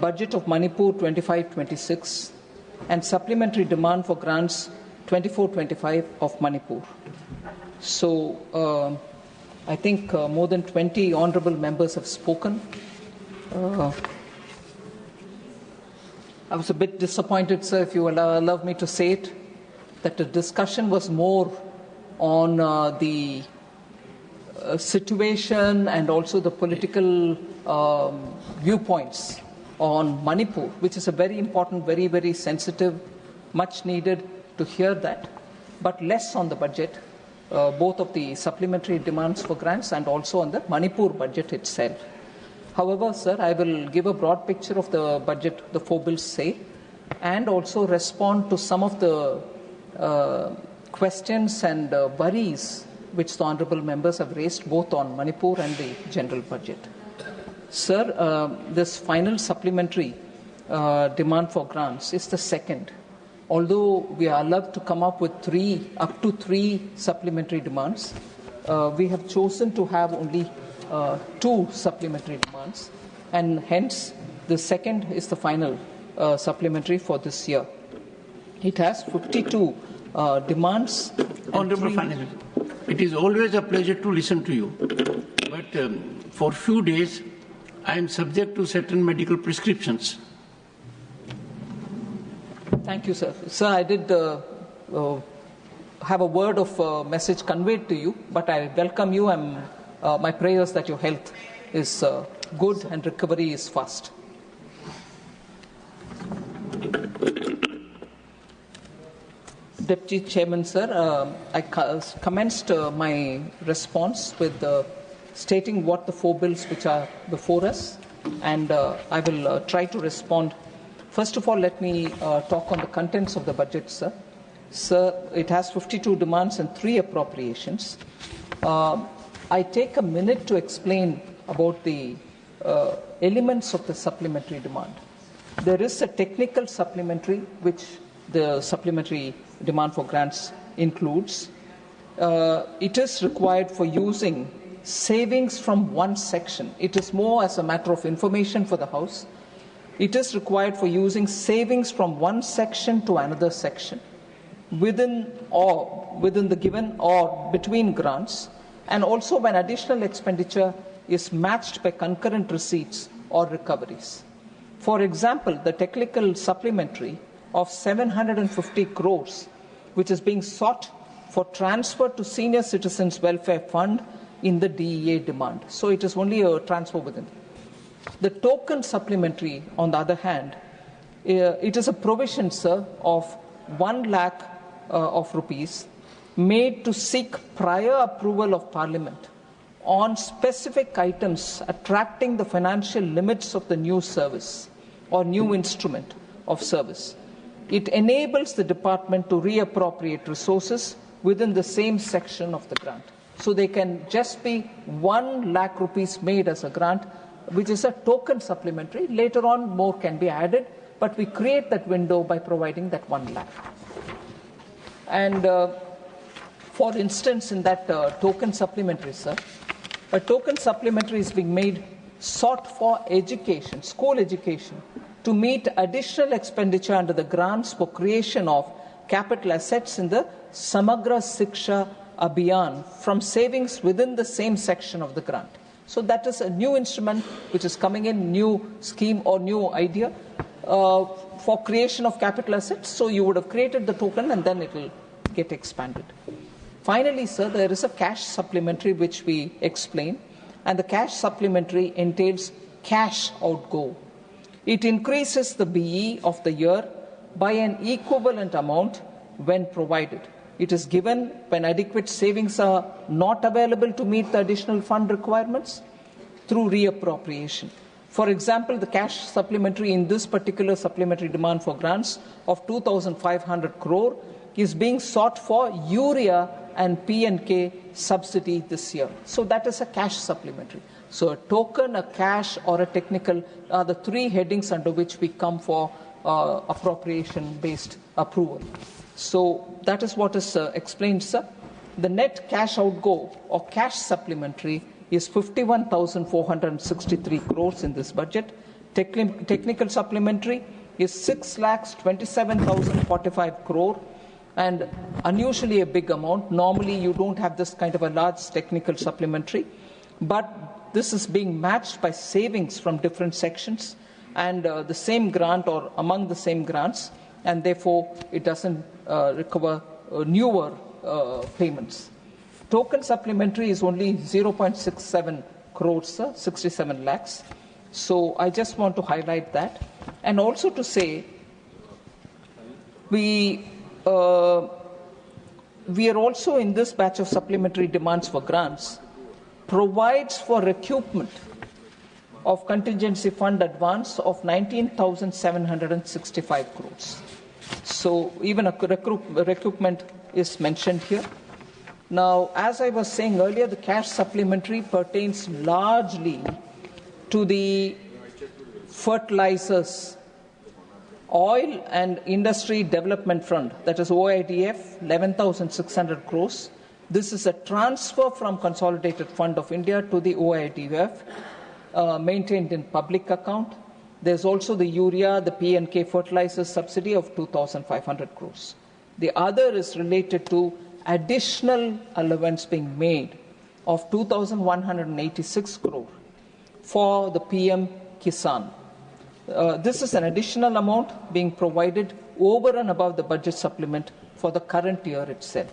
budget of Manipur 25-26 and supplementary demand for grants 24-25 of Manipur. So I think more than 20 honourable members have spoken. I was a bit disappointed, sir, if you allow me to say it, that the discussion was more on the situation and also the political viewpoints on Manipur, which is a very important, very, very sensitive, much needed to hear that, but less on the budget, both of the supplementary demands for grants and also on the Manipur budget itself. However, sir, I will give a broad picture of the budget the four bills say and also respond to some of the questions and worries which the honourable members have raised both on Manipur and the general budget. Sir, this final supplementary demand for grants is the second. Although we are allowed to come up with up to three supplementary demands, we have chosen to have only two supplementary demands, and hence the second is the final supplementary for this year. It has 52 demands. Honourable Finance, it is always a pleasure to listen to you, but for few days I am subject to certain medical prescriptions. Thank you, sir. Sir, I did have a word of message conveyed to you, but I welcome you and my prayers that your health is good and recovery is fast. Deputy Chairman, sir, I commenced my response with stating what the four bills which are before us, and I will try to respond. First of all, let me talk on the contents of the budget, sir. Sir, it has 52 demands and 3 appropriations. I take a minute to explain about the elements of the supplementary demand. There is a technical supplementary, which the supplementary demand for grants includes. It is required for using savings from one section. It is more as a matter of information for the House. It is required for using savings from one section to another section within the given or between grants, and also when additional expenditure is matched by concurrent receipts or recoveries. For example, the technical supplementary of 750 crores, which is being sought for transfer to Senior Citizens Welfare Fund in the DEA demand. So it is only a transfer within. The token supplementary, on the other hand, it is a provision, sir, of 1 lakh of rupees made to seek prior approval of Parliament on specific items attracting the financial limits of the new service or new instrument of service. It enables the department to reappropriate resources within the same section of the grant. So they can just be 1 lakh rupees made as a grant, which is a token supplementary. Later on, more can be added, but we create that window by providing that 1 lakh. And for instance, in that token supplementary, sir, a token supplementary is being made sought for education, school education, to meet additional expenditure under the grants for creation of capital assets in the Samagra Siksha Abhiyan from savings within the same section of the grant. So that is a new instrument which is coming in, new scheme or new idea for creation of capital assets. So you would have created the token and then it will get expanded. Finally, sir, there is a cash supplementary which we explain, and the cash supplementary entails cash outgo. It increases the BE of the year by an equivalent amount when provided. It is given when adequate savings are not available to meet the additional fund requirements through reappropriation. For example, the cash supplementary in this particular supplementary demand for grants of 2,500 crore is being sought for urea and P&K subsidy this year. So that is a cash supplementary. So a token, a cash, or a technical are the three headings under which we come for appropriation-based approval. So that is what is explained, sir. The net cash outgo or cash supplementary is 51,463 crores in this budget, Technical supplementary is 6,27,045 crore, and unusually a big amount. Normally, you don't have this kind of a large technical supplementary, but this is being matched by savings from different sections and the same grant or among the same grants, and therefore it doesn't recover newer payments. Token supplementary is only 0.67 crores, 67 lakhs. So I just want to highlight that, and also to say we are also in this batch of supplementary demands for grants provides for recoupment of contingency fund advance of 19,765 crores. So even a recoupment is mentioned here. Now, as I was saying earlier, the cash supplementary pertains largely to the fertilizers, oil and industry development fund, that is OIDF, 11,600 crores. This is a transfer from Consolidated Fund of India to the OIDF, maintained in public account. There's also the urea, the P&K fertilizers subsidy of 2,500 crores. The other is related to additional allowance being made of 2,186 crore for the PM Kisan. This is an additional amount being provided over and above the budget supplement for the current year itself.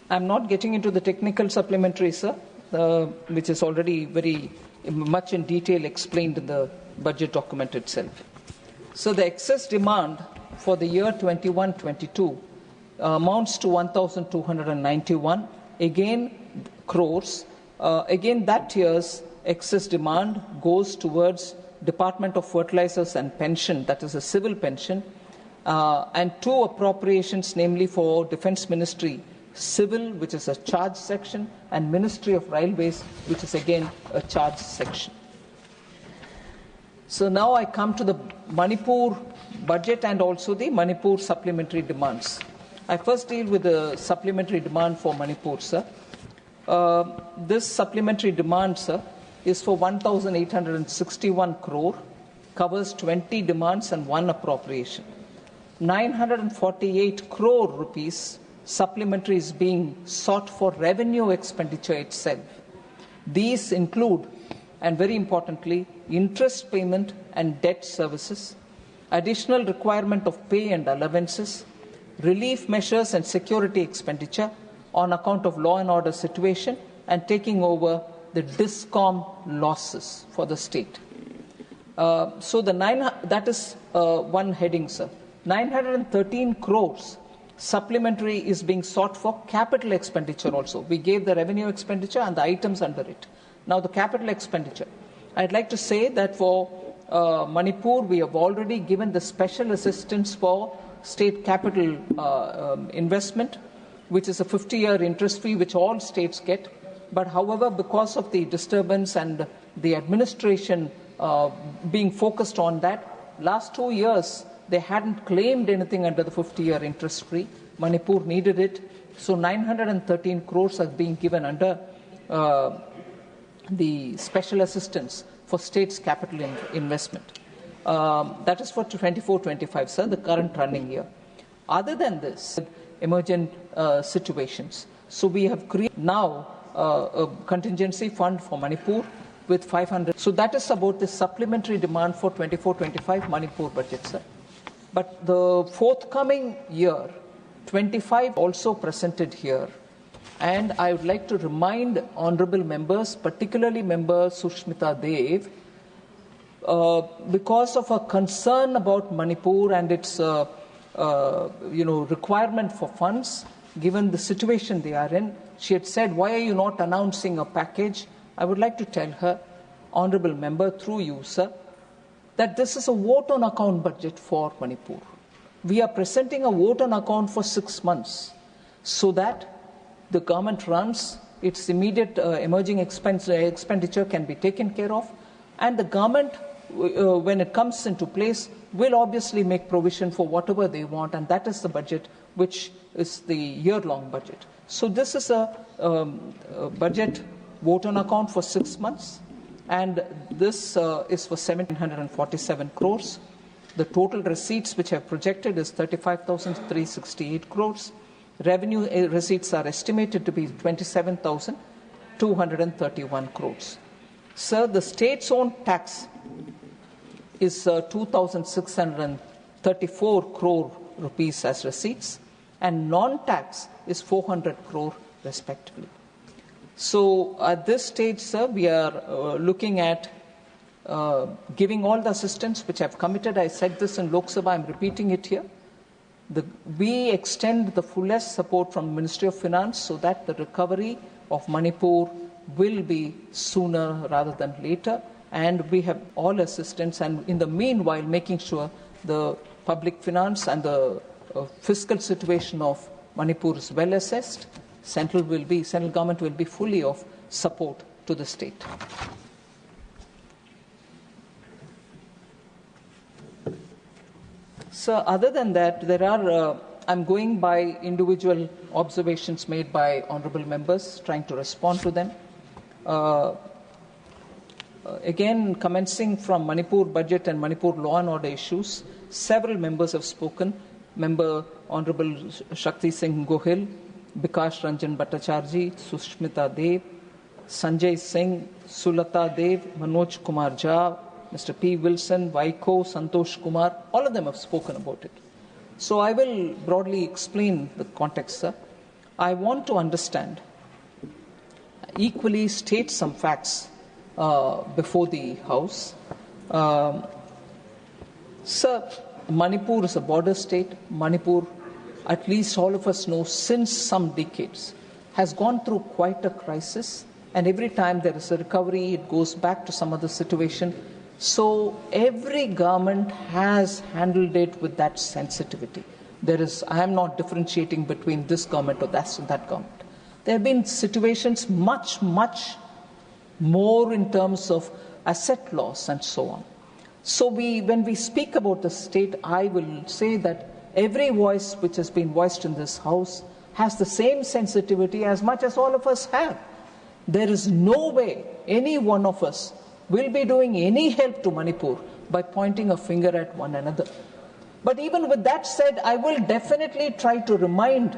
I'm not getting into the technical supplementary, sir, which is already very much in detail explained in the budget document itself. So the excess demand for the year 21-22 amounts to 1,291 crores. Again, that year's excess demand goes towards Department of Fertilizers and Pension, that is a civil pension, and two appropriations, namely for Defence Ministry Civil, which is a charge section, and Ministry of Railways, which is again a charge section. So now I come to the Manipur budget and also the Manipur supplementary demands. I first deal with the supplementary demand for Manipur, sir. This supplementary demand, sir, is for 1,861 crore, covers 20 demands and one appropriation. 948 crore rupees supplementary is being sought for revenue expenditure itself. These include, and very importantly, interest payment and debt services, additional requirement of pay and allowances, relief measures and security expenditure on account of law and order situation, and taking over the DISCOM losses for the state. So that is one heading, sir. 913 crores supplementary is being sought for capital expenditure also. We gave the revenue expenditure and the items under it. Now the capital expenditure. I'd like to say that for Manipur, we have already given the special assistance for state capital investment, which is a 50-year interest-free, which all states get. But however, because of the disturbance and the administration being focused on that, last 2 years, they hadn't claimed anything under the 50-year interest-free. Manipur needed it. So 913 crores are being given under the special assistance for states' capital investment. That is for 24-25, sir, the current running year. Other than this, emergent situations. So we have created now a contingency fund for Manipur with 500. So that is about the supplementary demand for 24-25 Manipur budget, sir. But the forthcoming year, 25, also presented here. And I would like to remind honorable members, particularly member Sushmita Dev, because of a concern about Manipur and its requirement for funds, given the situation they are in, she had said, why are you not announcing a package? I would like to tell her, honorable member, through you, sir, that this is a vote on account budget for Manipur. We are presenting a vote on account for 6 months so that the government runs, its immediate emerging expenditure can be taken care of, and the government when it comes into place, will obviously make provision for whatever they want, and that is the budget, which is the year-long budget. So this is a budget vote on account for 6 months, and this is for 1,747 crores. The total receipts which are projected is 35,368 crores. Revenue receipts are estimated to be 27,231 crores. Sir, the state's own tax is 2,634 crore rupees as receipts, and non-tax is 400 crore respectively. So at this stage, sir, we are looking at giving all the assistance which I've committed. I said this in Lok Sabha, I'm repeating it here. We extend the fullest support from the Ministry of Finance so that the recovery of Manipur will be sooner rather than later, and we have all assistance, and in the meanwhile making sure the public finance and the fiscal situation of Manipur is well assessed. Central government will be fully of support to the state. So other than that, there are, I'm going by individual observations made by honorable members, trying to respond to them. Again, commencing from Manipur budget and Manipur law and order issues, several members have spoken. Member Honorable Shakti Singh Gohil, Bikash Ranjan Bhattacharjee, Sushmita Dev, Sanjay Singh, Sulata Dev, Manoj Kumar Jha, Mr. P. Wilson, Vaiko, Santosh Kumar, all of them have spoken about it. So I will broadly explain the context, sir. I want to understand, equally state some facts before the House. Sir, Manipur is a border state. Manipur, at least all of us know, since some decades, has gone through quite a crisis, and every time there is a recovery, it goes back to some other situation. So every government has handled it with that sensitivity. I am not differentiating between this government or that government. There have been situations much, much more in terms of asset loss and so on. So when we speak about the state, I will say that every voice which has been voiced in this House has the same sensitivity as much as all of us have. There is no way any one of us will be doing any help to Manipur by pointing a finger at one another. But even with that said, I will definitely try to remind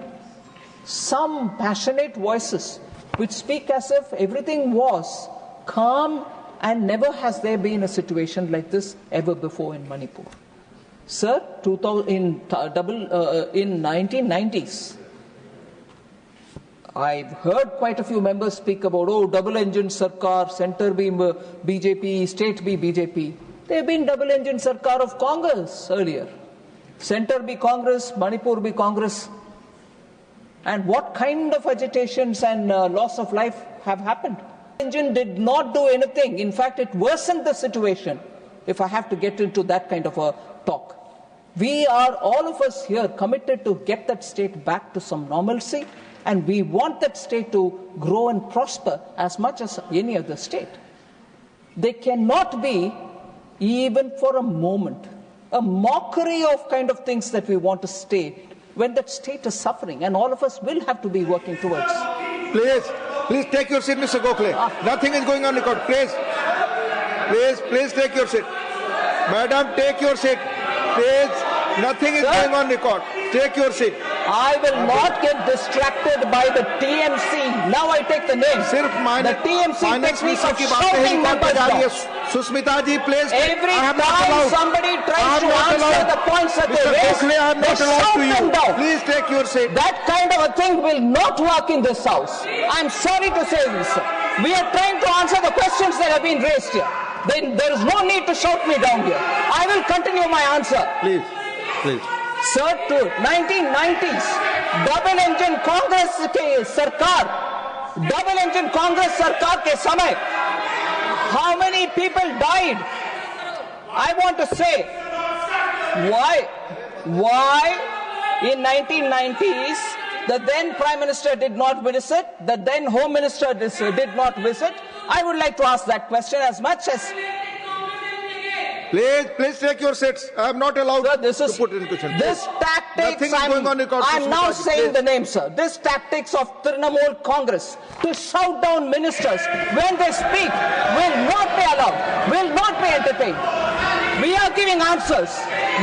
some passionate voices which speak as if everything was calm and never has there been a situation like this ever before in Manipur. Sir, in 1990s, I've heard quite a few members speak about, double-engine Sarkar, center be BJP, state be BJP. There have been double-engine Sarkar of Congress earlier. Center be Congress, Manipur be Congress. And what kind of agitations and loss of life have happened? Engine did not do anything. In fact, it worsened the situation, if I have to get into that kind of a talk. We are, all of us here, committed to get that state back to some normalcy, and we want that state to grow and prosper as much as any other state. There cannot be, even for a moment, a mockery of kind of things that we want to state when that state is suffering, and all of us will have to be working towards. Please take your seat, Mr. Gokhale. Nothing is going on record. Please take your seat. Madam, take your seat. Please, nothing is going on record. Take your seat. I will not get distracted by the TMC. Now I take the name. The TMC technique of shouting members down. Susmita ji, please. Every time somebody tries to answer the points that they raise, they shout them down. Please take your seat. That kind of a thing will not work in this House. I'm sorry to say this, sir. We are trying to answer the questions that have been raised here. Then there is no need to shout me down here. I will continue my answer. Please. Sir, to 1990s, double-engine Congress ke Sarkar ke samay, how many people died? I want to say, why in 1990s, the then Prime Minister did not visit, the then Home Minister did not visit? I would like to ask that question as much as Please take your seats. I am not allowed to put in question. This tactics, I'm now saying the name, sir. This tactics of Trinamool Congress to shout down ministers when they speak will not be allowed, will not be entertained. We are giving answers.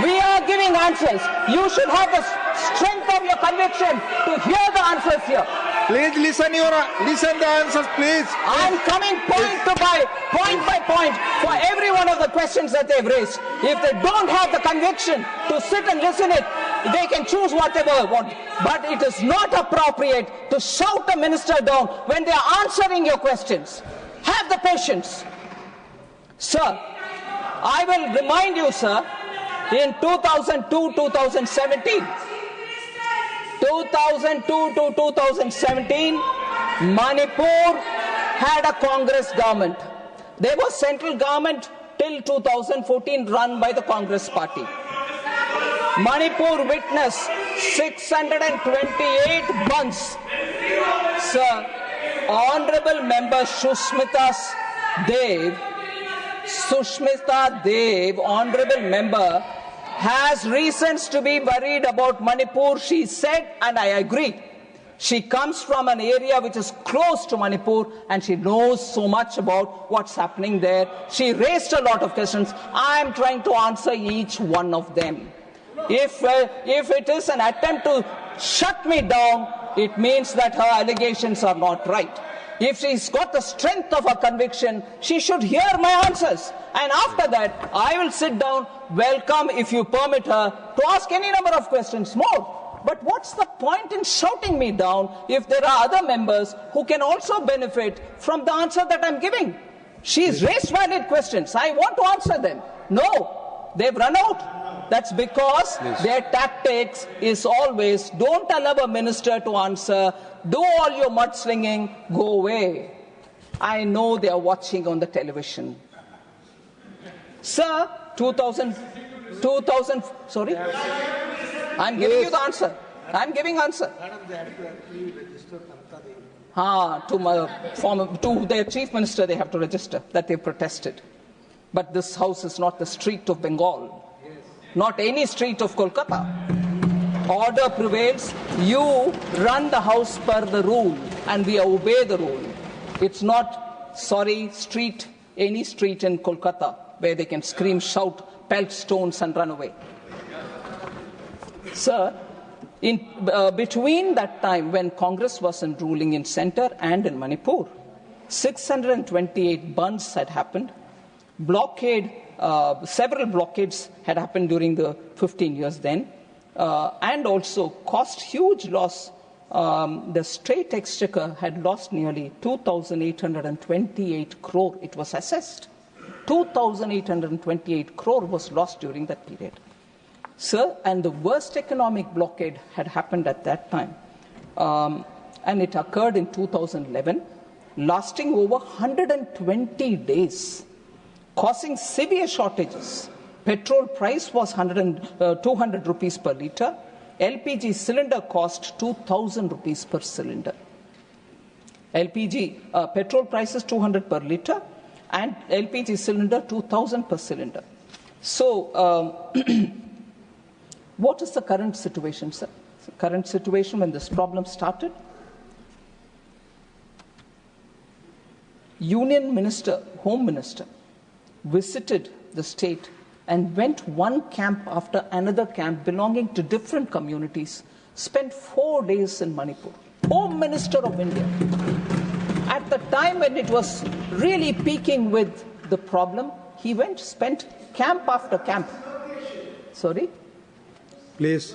We are giving answers. You should have the strength of your conviction to hear the answers here. Please listen the answers, please. I'm coming point by point for every one of the questions that they've raised. If they don't have the conviction to sit and listen it, they can choose whatever they want. But it is not appropriate to shout a minister down when they are answering your questions. Have the patience. Sir, I will remind you, sir, in 2002-2017, 2002 to 2017, Manipur had a Congress government. There was central government till 2014 run by the Congress party. Manipur witnessed 628 months. Sir, Honorable Member Sushmita Dev, Honorable Member, has reasons to be worried about Manipur, she said, and I agree. She comes from an area which is close to Manipur and she knows so much about what's happening there. She raised a lot of questions. I am trying to answer each one of them. If it is an attempt to shut me down, it means that her allegations are not right. If she's got the strength of her conviction, she should hear my answers. And after that, I will sit down, welcome, if you permit her, to ask any number of questions more. But what's the point in shouting me down if there are other members who can also benefit from the answer that I'm giving? She's raised valid questions. I want to answer them. No, they've run out. That's because their tactics is always, don't allow a minister to answer, do all your mudslinging, go away. I know they are watching on the television. Sir, 2000, sorry? I'm giving you the answer. I'm giving answer. To their chief minister they have to register that they protested. But this house is not the street of Bengal. Not any street of Kolkata. Order prevails. You run the house per the rule and we obey the rule. It's not, street, any street in Kolkata where they can scream, shout, pelt stones and run away. Sir, between that time when Congress was ruling in centre and in Manipur, 628 bunds had happened. Several blockades had happened during the 15 years then, and also cost huge loss. The state exchequer had lost nearly 2,828 crore. It was assessed. 2,828 crore was lost during that period. Sir, and the worst economic blockade had happened at that time. And it occurred in 2011, lasting over 120 days. Causing severe shortages. Petrol price was 200 rupees per litre. LPG cylinder cost 2,000 rupees per cylinder. Petrol price is 200 per litre and LPG cylinder 2,000 per cylinder. So, what is the current situation, sir? The current situation when this problem started? Union Minister, Home Minister, visited the state and went one camp after another camp belonging to different communities, spent 4 days in Manipur. Home Minister of India. At the time when it was really peaking with the problem, he spent camp after camp. Sorry? Please.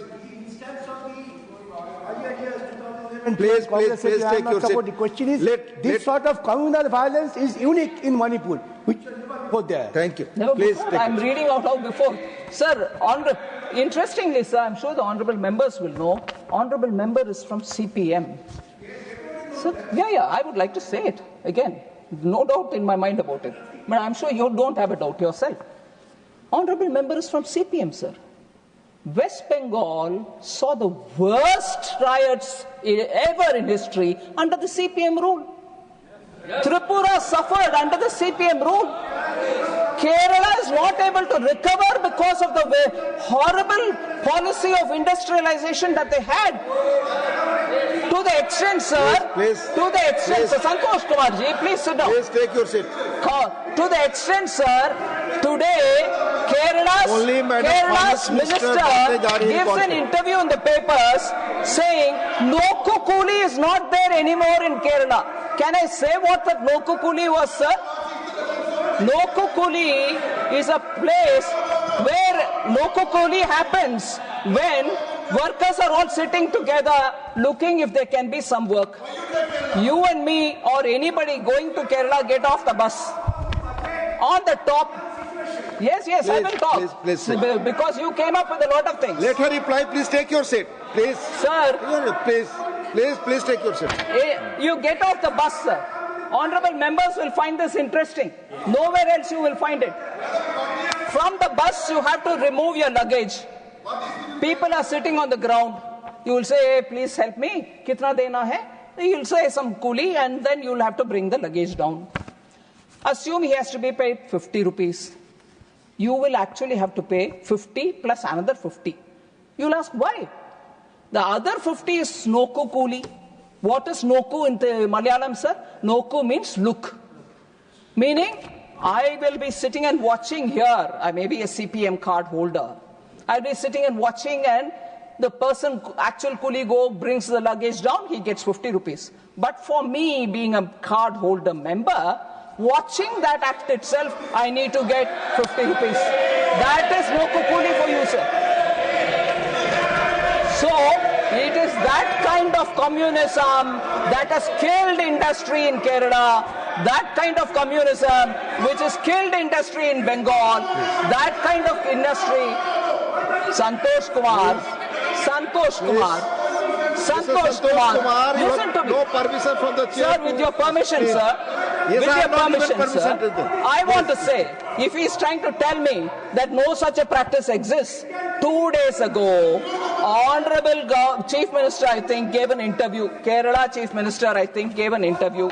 Please take your seat. The question is, this sort of communal violence is unique in Manipur, which put there. Thank you. No, I'm reading out loud before. Sir, interestingly, sir, I'm sure the honourable members will know, honourable member is from CPM. Sir, yeah, I would like to say it again. No doubt in my mind about it. But I'm sure you don't have a doubt yourself. Honourable member is from CPM, sir. West Bengal saw the worst riots ever in history under the CPM rule. Tripura suffered under the CPM rule. Kerala is not able to recover because of the horrible policy of industrialization that they had. To the extent, sir, to the extent, sir, Santosh Kumar ji, please sit down. Please take your seat. To the extent, sir, today Kerala's minister gives an interview in the papers saying Loku Kuli is not there anymore in Kerala. Can I say what that Loku Kuli was, sir? Loku Kuli is a place where Loku Kuli happens when workers are all sitting together looking if there can be some work. You and me or anybody going to Kerala get off the bus. On the top. Yes, please, I will talk. Please, because you came up with a lot of things. Let her reply. Please take your seat. Please. Sir. Please take your seat. You get off the bus, sir. Honorable members will find this interesting. Nowhere else you will find it. From the bus, you have to remove your luggage. People are sitting on the ground. You will say, hey, please help me. Kitna dena hai? You will say some coolie and then you will have to bring the luggage down. Assume he has to be paid 50 rupees. You will actually have to pay 50 plus another 50. You will ask why? The other 50 is Noku coolie. What is Noku in the Malayalam, sir? Noku means look. Meaning, I will be sitting and watching here. I may be a CPM card holder. I'll be sitting and watching and the person, actual coolie brings the luggage down, he gets 50 rupees. But for me, being a card holder member, watching that act itself, I need to get 50 rupees. That is no kukuli for you, sir. So, it is that kind of communism that has killed industry in Kerala, that kind of communism which has killed industry in Bengal, that kind of industry. Santosh Kumar, listen to me. No permission from the chair. Sir, with your permission, sir. Yes, with your permission, sir. I want to say, if he is trying to tell me that no such a practice exists, 2 days ago, Honorable Chief Minister, I think, gave an interview. Kerala Chief Minister, I think, gave an interview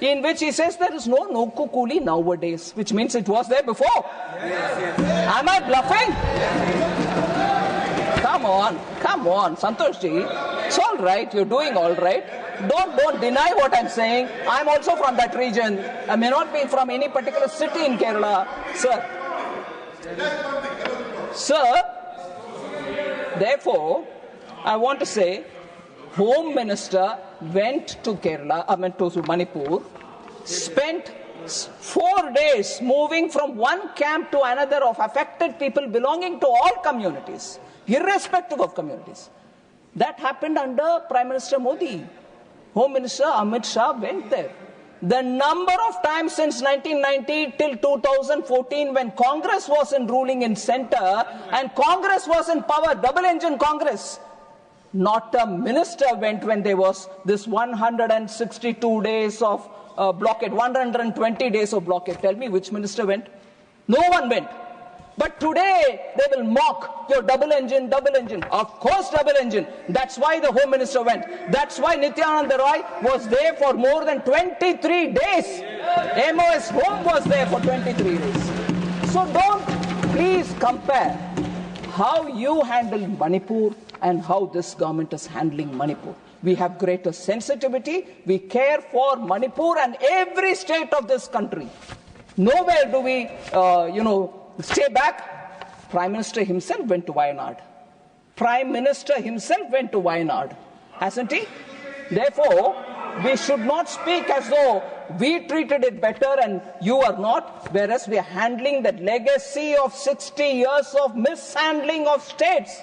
in which he says there is no Noku Kuli nowadays, which means it was there before. Yes. Am I bluffing? Come on, Santosh ji. It's all right. You're doing all right. Don't deny what I'm saying. I'm also from that region. I may not be from any particular city in Kerala, sir. Sir, therefore, I want to say, Home Minister went to Kerala, to Manipur, spent 4 days moving from one camp to another of affected people belonging to all communities, irrespective of communities. That happened under Prime Minister Modi. Home Minister Amit Shah went there. The number of times since 1990 till 2014 when Congress was in ruling in center and Congress was in power, double engine Congress, not a minister went when there was this 162 days of blockade, 120 days of blockade. Tell me which minister went? No one went. But today they will mock your double engine. Of course double engine. That's why the Home Minister went. That's why Nityananda Roy was there for more than 23 days. MOS Home was there for 23 days. So don't please compare how you handle Manipur and how this government is handling Manipur. We have greater sensitivity. We care for Manipur and every state of this country. Nowhere do we, stay back. Prime Minister himself went to Wayanad. Hasn't he? Therefore, we should not speak as though we treated it better and you are not, whereas we are handling that legacy of 60 years of mishandling of states.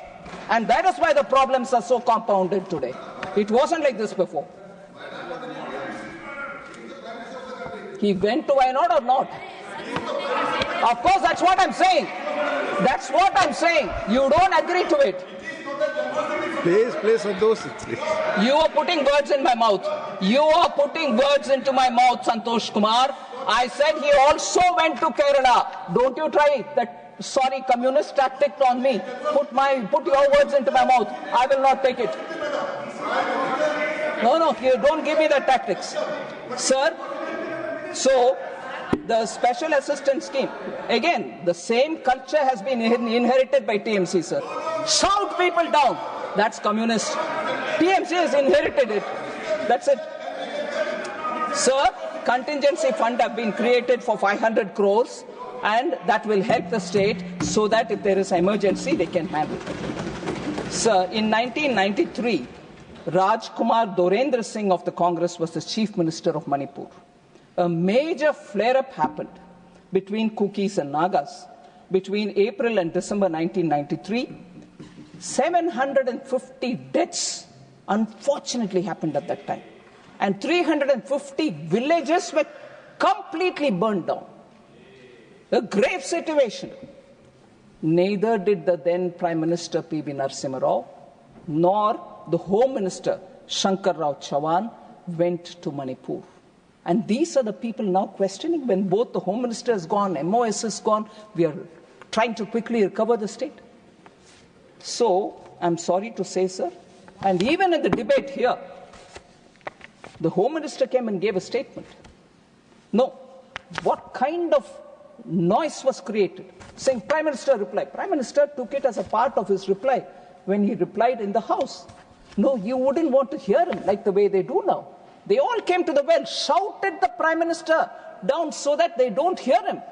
And that is why the problems are so compounded today. It wasn't like this before. He went to Wayanad or not? Of course, that's what I'm saying. You don't agree to it. Please, Santosh. Please. You are putting words in my mouth. You are putting words into my mouth, Santosh Kumar. I said he also went to Kerala. Don't you try that, communist tactic on me. Put your words into my mouth. I will not take it. No, you don't give me the tactics. Sir, so The special assistance scheme. Again, the same culture has been inherited by TMC, sir. Shout people down. That's communist. TMC has inherited it. That's it. Sir, contingency fund have been created for 500 crores and that will help the state so that if there is an emergency, they can handle it. Sir, in 1993, Rajkumar Dorendra Singh of the Congress was the Chief Minister of Manipur. A major flare-up happened between Kukis and Nagas between April and December 1993. 750 deaths unfortunately happened at that time. And 350 villages were completely burned down. A grave situation. Neither did the then Prime Minister P.V. Narasimha Rao nor the Home Minister Shankar Rao Chauhan went to Manipur. And these are the people now questioning when both the Home Minister is gone, MOS is gone, we are trying to quickly recover the state. So, I'm sorry to say, sir, and even in the debate here, the Home Minister came and gave a statement. No, what kind of noise was created? Saying Prime Minister replied. Prime Minister took it as a part of his reply when he replied in the House. No, you wouldn't want to hear him like the way they do now. They all came to the well, shouted the Prime Minister down so that they don't hear him.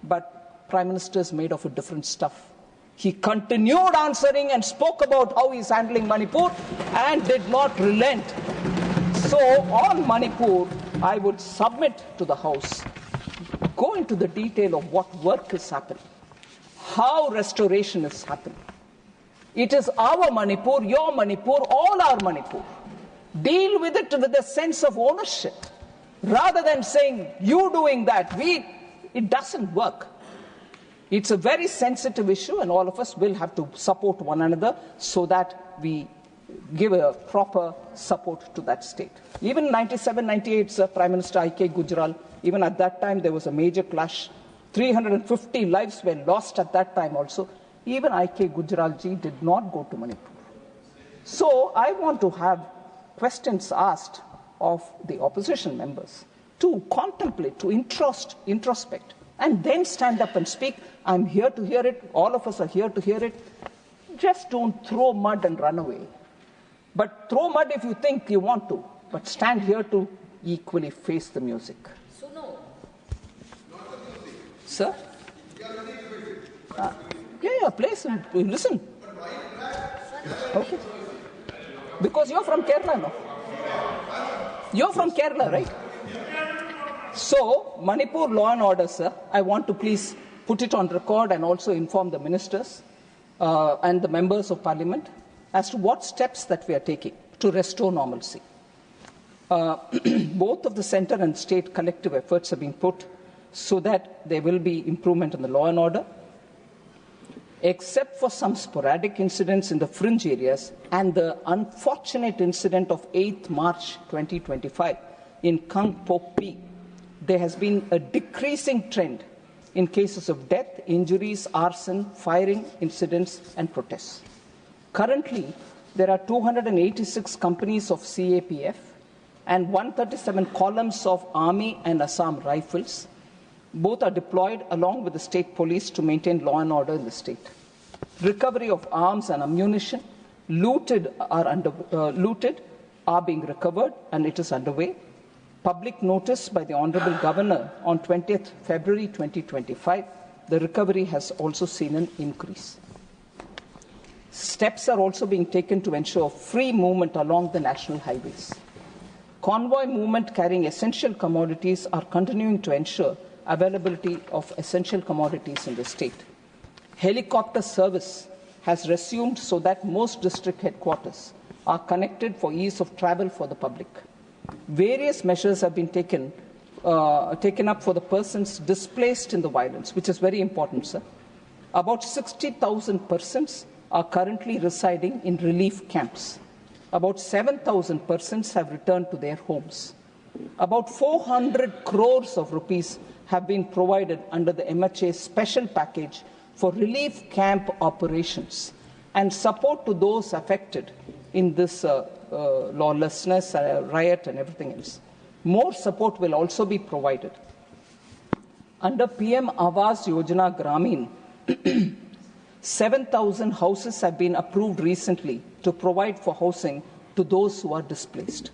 But Prime Minister is made of a different stuff. He continued answering and spoke about how he's handling Manipur and did not relent. So on Manipur, I would submit to the House, go into the detail of what work is happening, how restoration is happening. It is our Manipur, your Manipur, all our Manipur. Deal with it with a sense of ownership. Rather than saying, you doing that, it doesn't work. It's a very sensitive issue and all of us will have to support one another so that we give a proper support to that state. Even in 97, 98, Prime Minister I.K. Gujral, even at that time there was a major clash. 350 lives were lost at that time also. Even I.K. Gujral ji did not go to Manipur. So I want to have questions asked of the opposition members to contemplate, to introspect, and then stand up and speak. I'm here to hear it. All of us are here to hear it. Just don't throw mud and run away. But throw mud if you think you want to. But stand here to equally face the music. So no. Sir? Yeah, please listen. Okay. Because you're from Kerala, no? You're from Kerala, right? So, Manipur law and order, sir, I want to please put it on record and also inform the ministers and the members of parliament as to what steps that we are taking to restore normalcy. Both of the centre and state collective efforts are being put so that there will be improvement in the law and order. Except for some sporadic incidents in the fringe areas and the unfortunate incident of 8th March 2025 in Kangpokpi, there has been a decreasing trend in cases of death, injuries, arson, firing incidents and protests. Currently, there are 286 companies of CAPF and 137 columns of Army and Assam Rifles. Both are deployed along with the state police to maintain law and order in the state. Recovery of arms and ammunition looted are being recovered and it is underway. Public notice by the Honourable Governor on 20th February 2025, the recovery has also seen an increase. Steps are also being taken to ensure free movement along the national highways. Convoy movement carrying essential commodities are continuing to ensure availability of essential commodities in the state. Helicopter service has resumed so that most district headquarters are connected for ease of travel for the public. Various measures have been taken up for the persons displaced in the violence, which is very important, sir. About 60,000 persons are currently residing in relief camps. About 7,000 persons have returned to their homes. About 400 crores of rupees have been provided under the MHA special package for relief camp operations and support to those affected in this lawlessness, riot and everything else. More support will also be provided. Under PM Awas Yojana Gramin, 7,000 houses have been approved recently to provide for housing to those who are displaced.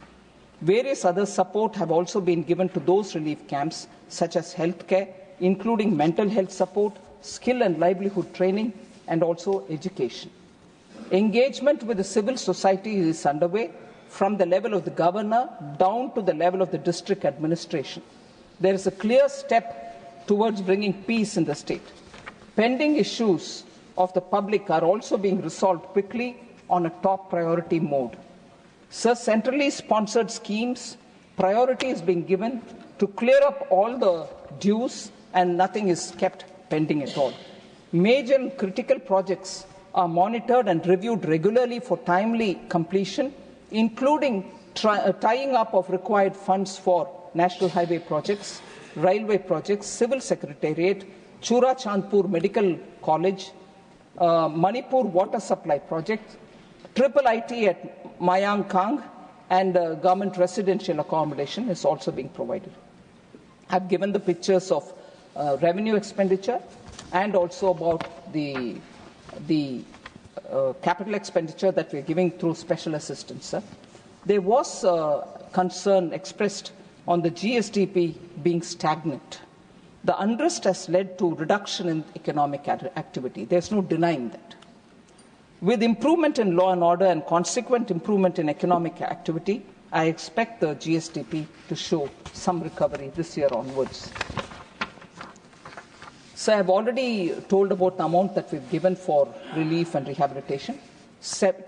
Various other support have also been given to those relief camps, such as healthcare, including mental health support, skill and livelihood training, and also education. Engagement with the civil society is underway from the level of the governor down to the level of the district administration. There is a clear step towards bringing peace in the state. Pending issues of the public are also being resolved quickly on a top priority mode. Sir, centrally sponsored schemes, priority is being given to clear up all the dues and nothing is kept pending at all. Major and critical projects are monitored and reviewed regularly for timely completion, including tying up of required funds for national highway projects, railway projects, civil secretariat, Chura Chandpur Medical College, Manipur water supply project, triple IT at Mayang Kang, and government residential accommodation is also being provided. I've given the pictures of revenue expenditure and also about the capital expenditure that we're giving through special assistance. Sir. There was concern expressed on the GSDP being stagnant. The unrest has led to reduction in economic activity. There's no denying that. With improvement in law and order and consequent improvement in economic activity, I expect the GSDP to show some recovery this year onwards. So I have already told about the amount that we've given for relief and rehabilitation.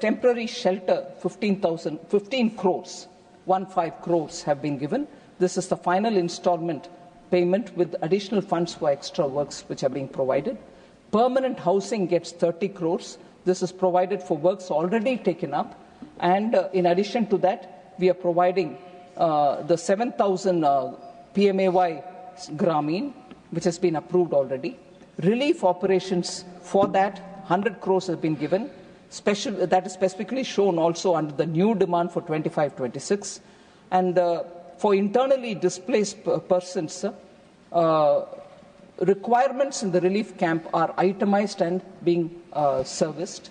Temporary shelter, 15 crores, 15 crores have been given. This is the final installment payment with additional funds for extra works which are being provided. Permanent housing gets 30 crores. This is provided for works already taken up. And in addition to that, we are providing the 7,000 PMAY Gramin, which has been approved already. Relief operations for that, 100 crores has been given. That is specifically shown also under the new demand for 25-26. And for internally displaced persons, requirements in the relief camp are itemized and being serviced.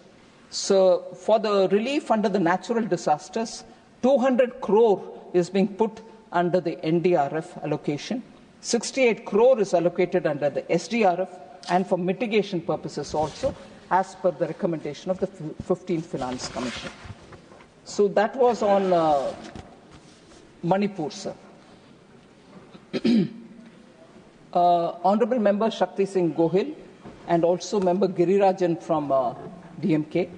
So for the relief under the natural disasters, 200 crore is being put under the NDRF allocation. 68 crore is allocated under the SDRF and for mitigation purposes also, as per the recommendation of the 15th Finance Commission. So that was on Manipur, sir. Honorable Member Shakti Singh Gohil and also Member Girirajan from DMK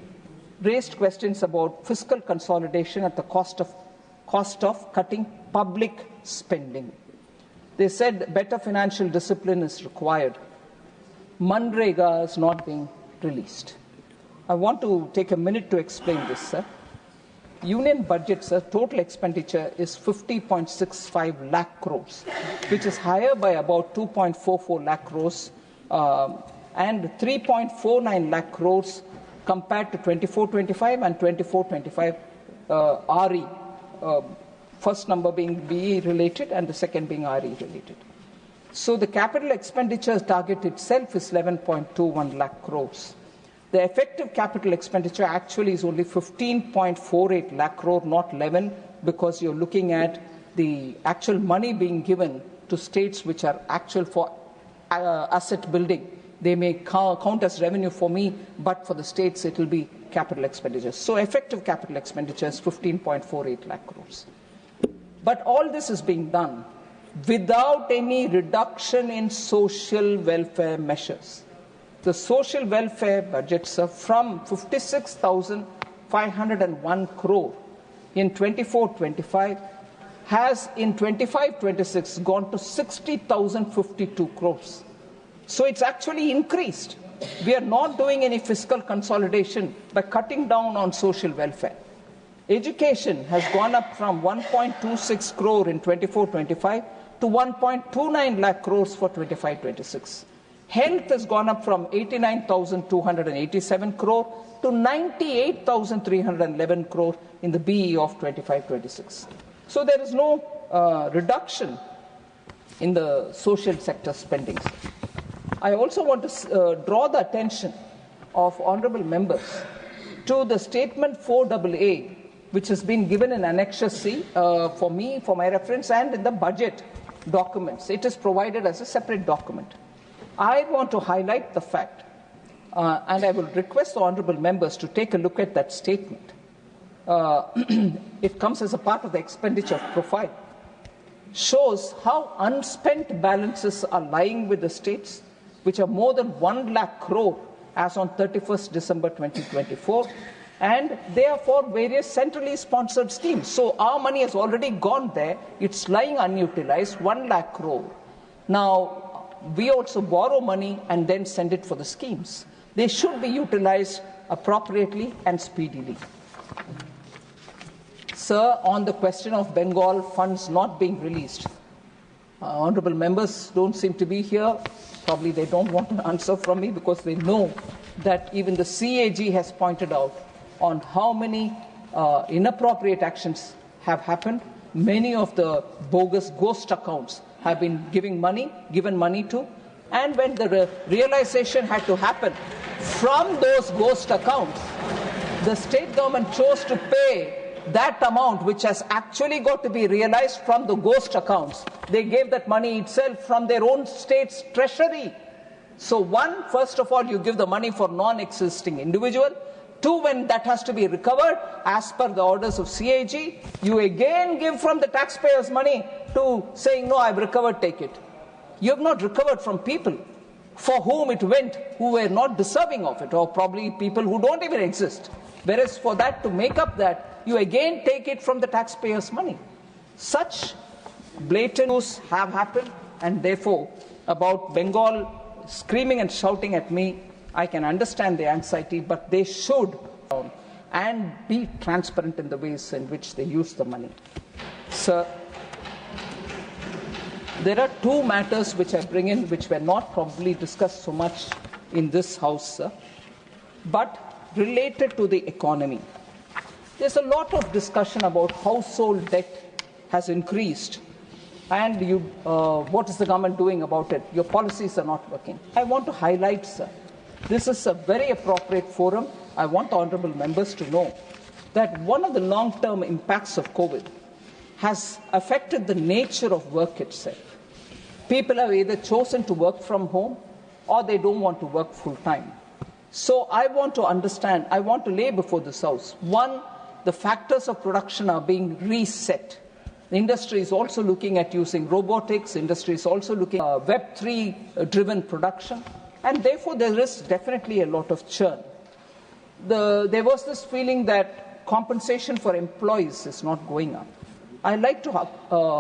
raised questions about fiscal consolidation at the cost of cutting public spending. They said better financial discipline is required. Manrega is not being released. I want to take a minute to explain this, sir. Union budget, sir, total expenditure is 50.65 lakh crores, which is higher by about 2.44 lakh crores and 3.49 lakh crores compared to 24-25 and 24-25 RE. First number being BE related and the second being RE related. So the capital expenditure target itself is 11.21 lakh crores. The effective capital expenditure actually is only 15.48 lakh crore, not 11, because you're looking at the actual money being given to states which are actual for asset building. They may count as revenue for me, but for the states it will be capital expenditure. So effective capital expenditure is 15.48 lakh crores. But all this is being done without any reduction in social welfare measures. The social welfare budgets are from 56,501 crore in 24-25 has in 25-26 gone to 60,052 crores. So it's actually increased. We are not doing any fiscal consolidation by cutting down on social welfare. Education has gone up from 1.26 crore in 24-25 to 1.29 lakh crores for 25-26. Health has gone up from 89,287 crore to 98,311 crore in the BE of 25-26. So there is no reduction in the social sector spendings. I also want to draw the attention of honourable members to the statement 4AA, which has been given in Annexure C for me, for my reference, and in the budget documents. It is provided as a separate document. I want to highlight the fact, and I will request the honourable members to take a look at that statement. It comes as a part of the expenditure profile. Shows how unspent balances are lying with the states, which are more than 1 lakh crore as on 31st December 2024, and they are for various centrally sponsored schemes. So our money has already gone there. It's lying unutilized, 1 lakh crore. Now, we also borrow money and then send it for the schemes. They should be utilized appropriately and speedily. Sir, on the question of Bengal funds not being released, honourable members don't seem to be here. Probably they don't want an answer from me because they know that even the CAG has pointed out on how many inappropriate actions have happened. Many of the bogus ghost accounts have been given money to, and when the realization had to happen from those ghost accounts, the state government chose to pay that amount which has actually got to be realized from the ghost accounts. They gave that money itself from their own state's treasury. So one, first of all, you give the money for non-existing individual. Two, when that has to be recovered as per the orders of CAG, you again give from the taxpayers' money to saying, no, I've recovered, take it. You have not recovered from people for whom it went, who were not deserving of it, or probably people who don't even exist. Whereas for that, to make up that, you again take it from the taxpayers' money. Such blatant news have happened, and therefore, about Bengal screaming and shouting at me, I can understand the anxiety, but they should and be transparent in the ways in which they use the money. Sir, there are two matters which I bring in which were not probably discussed so much in this House, sir, but related to the economy. There's a lot of discussion about household debt has increased, and what is the government doing about it? Your policies are not working. I want to highlight, sir, this is a very appropriate forum. I want the honourable members to know that one of the long-term impacts of COVID has affected the nature of work itself. People have either chosen to work from home or they don't want to work full-time. So I want to understand, I want to lay before this House, one, the factors of production are being reset. The industry is also looking at using robotics. Industry is also looking at Web3-driven production. And therefore, there is definitely a lot of churn. There was this feeling that compensation for employees is not going up. I'd like to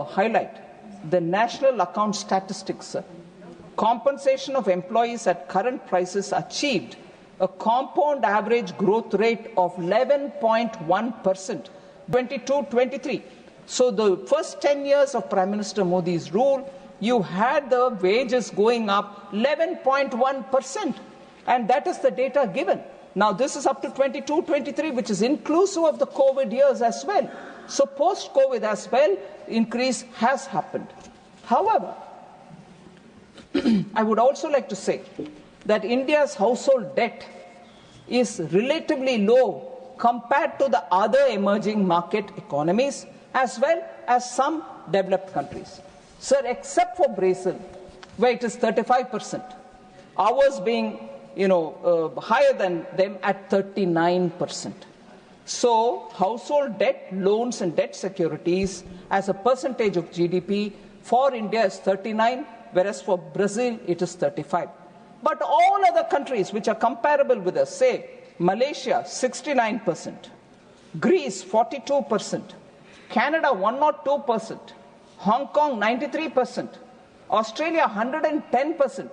highlight the national account statistics. Compensation of employees at current prices achieved a compound average growth rate of 11.1%, 22-23. So the first 10 years of Prime Minister Modi's rule, you had the wages going up 11.1%, and that is the data given. Now this is up to 22-23, which is inclusive of the COVID years as well. So post-COVID as well, increase has happened. However, I would also like to say that India's household debt is relatively low compared to the other emerging market economies as well as some developed countries. Sir, except for Brazil, where it is 35%, ours being higher than them at 39%. So household debt, loans and debt securities as a percentage of GDP for India is 39%, whereas for Brazil it is 35%. But all other countries which are comparable with us, say Malaysia 69%, Greece 42%, Canada 102%, Hong Kong 93%, Australia 110%,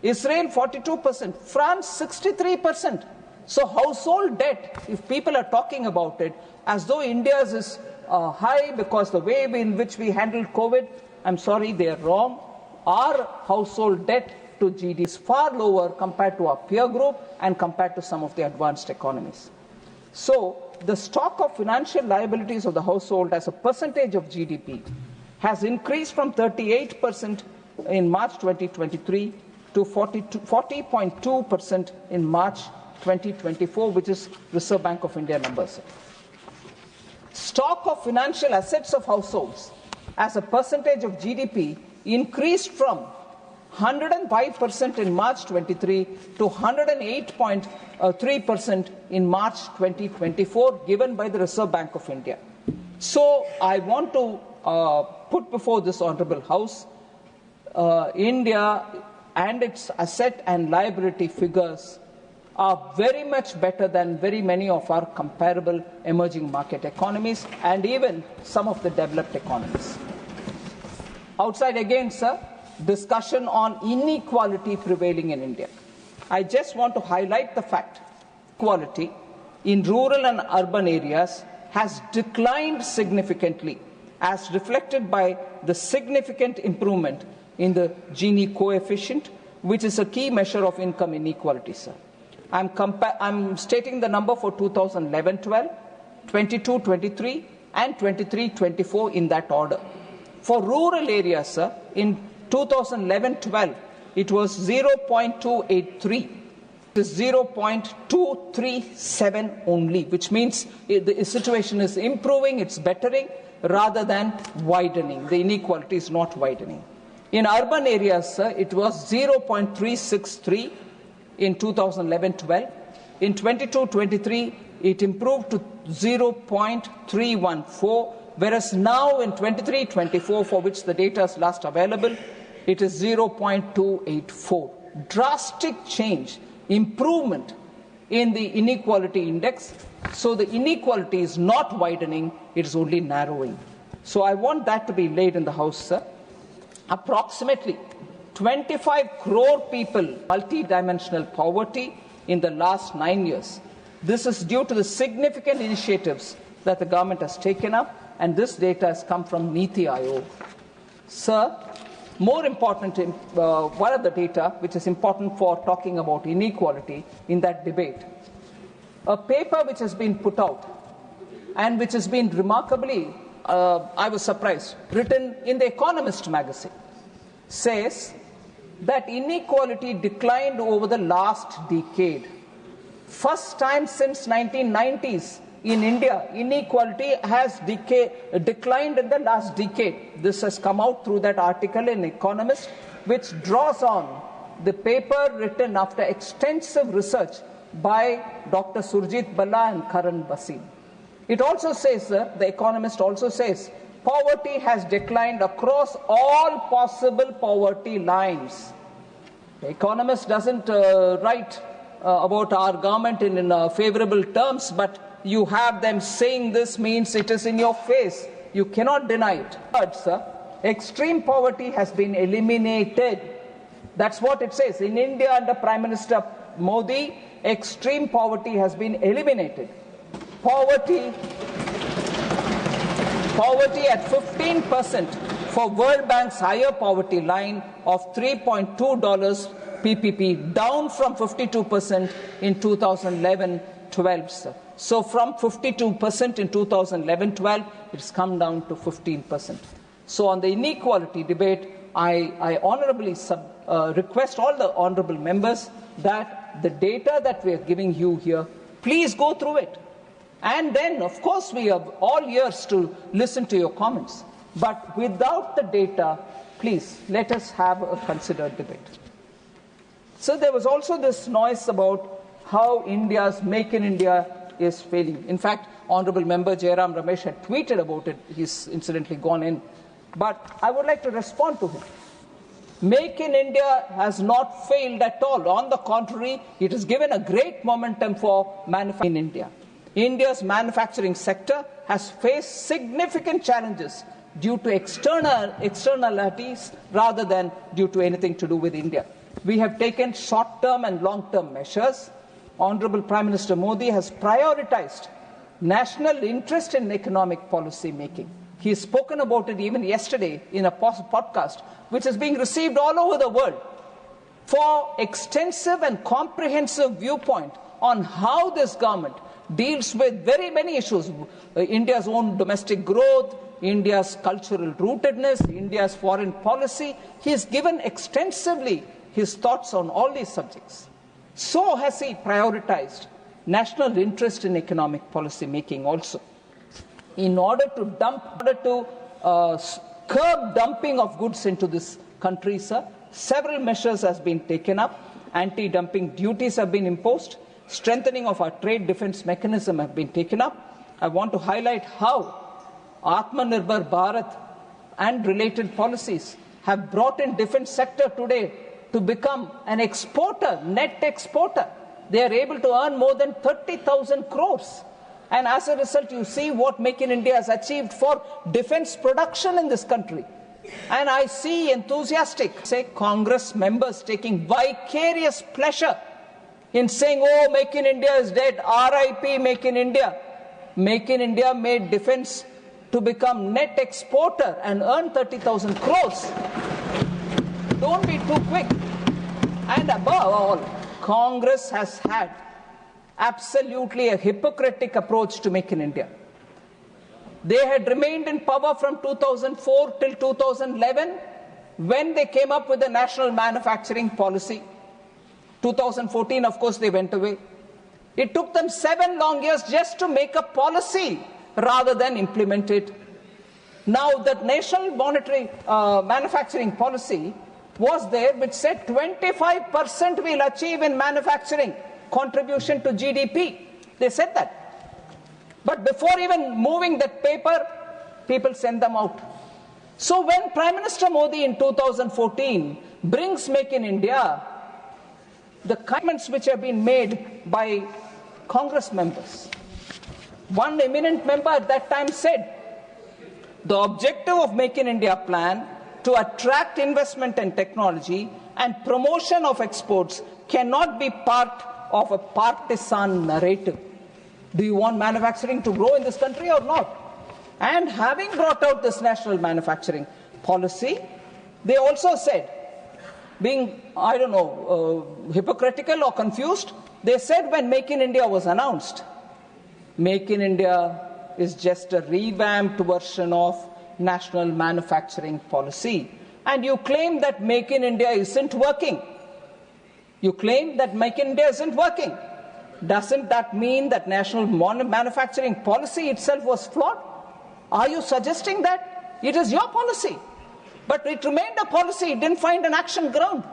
Israel 42%, France 63%. So household debt, if people are talking about it as though India's is high because the way in which we handled COVID, I'm sorry, they are wrong. Our household debt to GDP is far lower compared to our peer group and compared to some of the advanced economies. So the stock of financial liabilities of the household as a percentage of GDP has increased from 38% in March 2023 to 40.2% in March 2024, which is Reserve Bank of India numbers. Stock of financial assets of households as a percentage of GDP increased from 105% in March 23 to 108.3% in March 2024, given by the Reserve Bank of India. So I want to put before this Honourable House India and its asset and liability figures are very much better than very many of our comparable emerging market economies and even some of the developed economies. Outside again, sir, discussion on inequality prevailing in India. I just want to highlight the fact inequality in rural and urban areas has declined significantly, as reflected by the significant improvement in the Gini coefficient, which is a key measure of income inequality, sir. I'm stating the number for 2011-12, 22-23, and 23-24 in that order. For rural areas, sir, in 2011-12, it was 0.283. It is 0.237 only, which means the situation is improving, it's bettering, rather than widening. The inequality is not widening. In urban areas, sir, it was 0.363 in 2011-12. In 22-23, it improved to 0.314, whereas now in 23-24, for which the data is last available, it is 0.284. Drastic change, improvement in the inequality index. So the inequality is not widening, it is only narrowing. So I want that to be laid in the House, sir. Approximately 25 crore people multi-dimensional poverty in the last 9 years. This is due to the significant initiatives that the government has taken up, and this data has come from Niti Aayog. Sir, more important, one of the data which is important for talking about inequality in that debate, a paper which has been put out and which has been remarkably, I was surprised, written in the Economist magazine, says that inequality declined over the last decade. First time since 1990s in India, inequality has declined in the last decade. This has come out through that article in Economist, which draws on the paper written after extensive research by Dr. Surjit Balla and Karan Basin. It also says, the Economist also says, poverty has declined across all possible poverty lines. The Economist doesn't write about our government in favorable terms, but you have them saying this means it is in your face. You cannot deny it. But, sir, extreme poverty has been eliminated. That's what it says. In India, under Prime Minister Modi, extreme poverty has been eliminated. Poverty at 15% for World Bank's higher poverty line of $3.2 PPP, down from 52% in 2011-12, sir. So from 52% in 2011-12, it's come down to 15%. So on the inequality debate, I honorably request all the honorable members that the data that we are giving you here, please go through it. And then, of course, we have all ears to listen to your comments. But without the data, please, let us have a considered debate. So there was also this noise about how India's Make in India is failing. In fact, Honorable Member Jairam Ramesh had tweeted about it. He's incidentally gone in. But I would like to respond to him. Make in India has not failed at all. On the contrary, it has given a great momentum for manufacturing in India. India's manufacturing sector has faced significant challenges due to externalities rather than due to anything to do with India. We have taken short-term and long-term measures. Honorable Prime Minister Modi has prioritized national interest in economic policy making. He has spoken about it even yesterday in a podcast, which is being received all over the world, for extensive and comprehensive viewpoint on how this government deals with very many issues. India's own domestic growth, India's cultural rootedness, India's foreign policy. He has given extensively his thoughts on all these subjects. So has he prioritized national interest in economic policy making also. In order to curb dumping of goods into this country, sir, several measures have been taken up. Anti-dumping duties have been imposed. Strengthening of our trade defense mechanism have been taken up. I want to highlight how Atmanirbhar Bharat and related policies have brought in defense sector today to become an exporter, net exporter. They are able to earn more than 30,000 crores. And as a result, you see what Make in India has achieved for defense production in this country. And I see enthusiastic, Congress members taking vicarious pleasure in saying, oh, Make in India is dead, RIP Make in India. Make in India made defense to become net exporter and earn 30,000 crores. Don't be too quick. And above all, Congress has had absolutely a hypocritical approach to Make in India. They had remained in power from 2004 till 2011 when they came up with the national manufacturing policy. 2014, of course, they went away. It took them 7 long years just to make a policy rather than implement it. Now, that national manufacturing policy was there, which said 25% we'll achieve in manufacturing contribution to GDP. They said that. But before even moving that paper, people send them out. So when Prime Minister Modi in 2014 brings Make in India, the comments which have been made by Congress members, one eminent member at that time said, the objective of Make in India plan to attract investment and technology and promotion of exports cannot be part of a partisan narrative. Do you want manufacturing to grow in this country or not? And having brought out this national manufacturing policy, they also said, being, hypocritical or confused, they said when Make in India was announced, Make in India is just a revamped version of national manufacturing policy. And you claim that Make in India isn't working. You claim that Make in India isn't working. Doesn't that mean that national manufacturing policy itself was flawed? Are you suggesting that? It is your policy. But it remained a policy. It didn't find an action ground.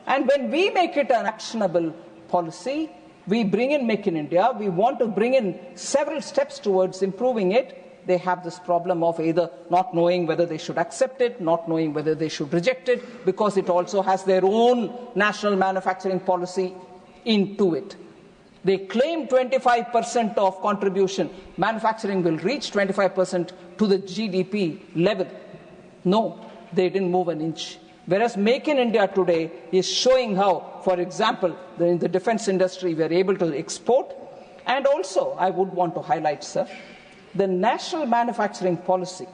And when we make it an actionable policy, we bring in Make in India. We want to bring in several steps towards improving it. They have this problem of either not knowing whether they should accept it, not knowing whether they should reject it, because it also has their own national manufacturing policy into it. They claim 25% of contribution. Manufacturing will reach 25% to the GDP level. No, they didn't move an inch. Whereas Make in India today is showing how, for example, in the defense industry, we are able to export. And also, I would want to highlight, sir, the national manufacturing policy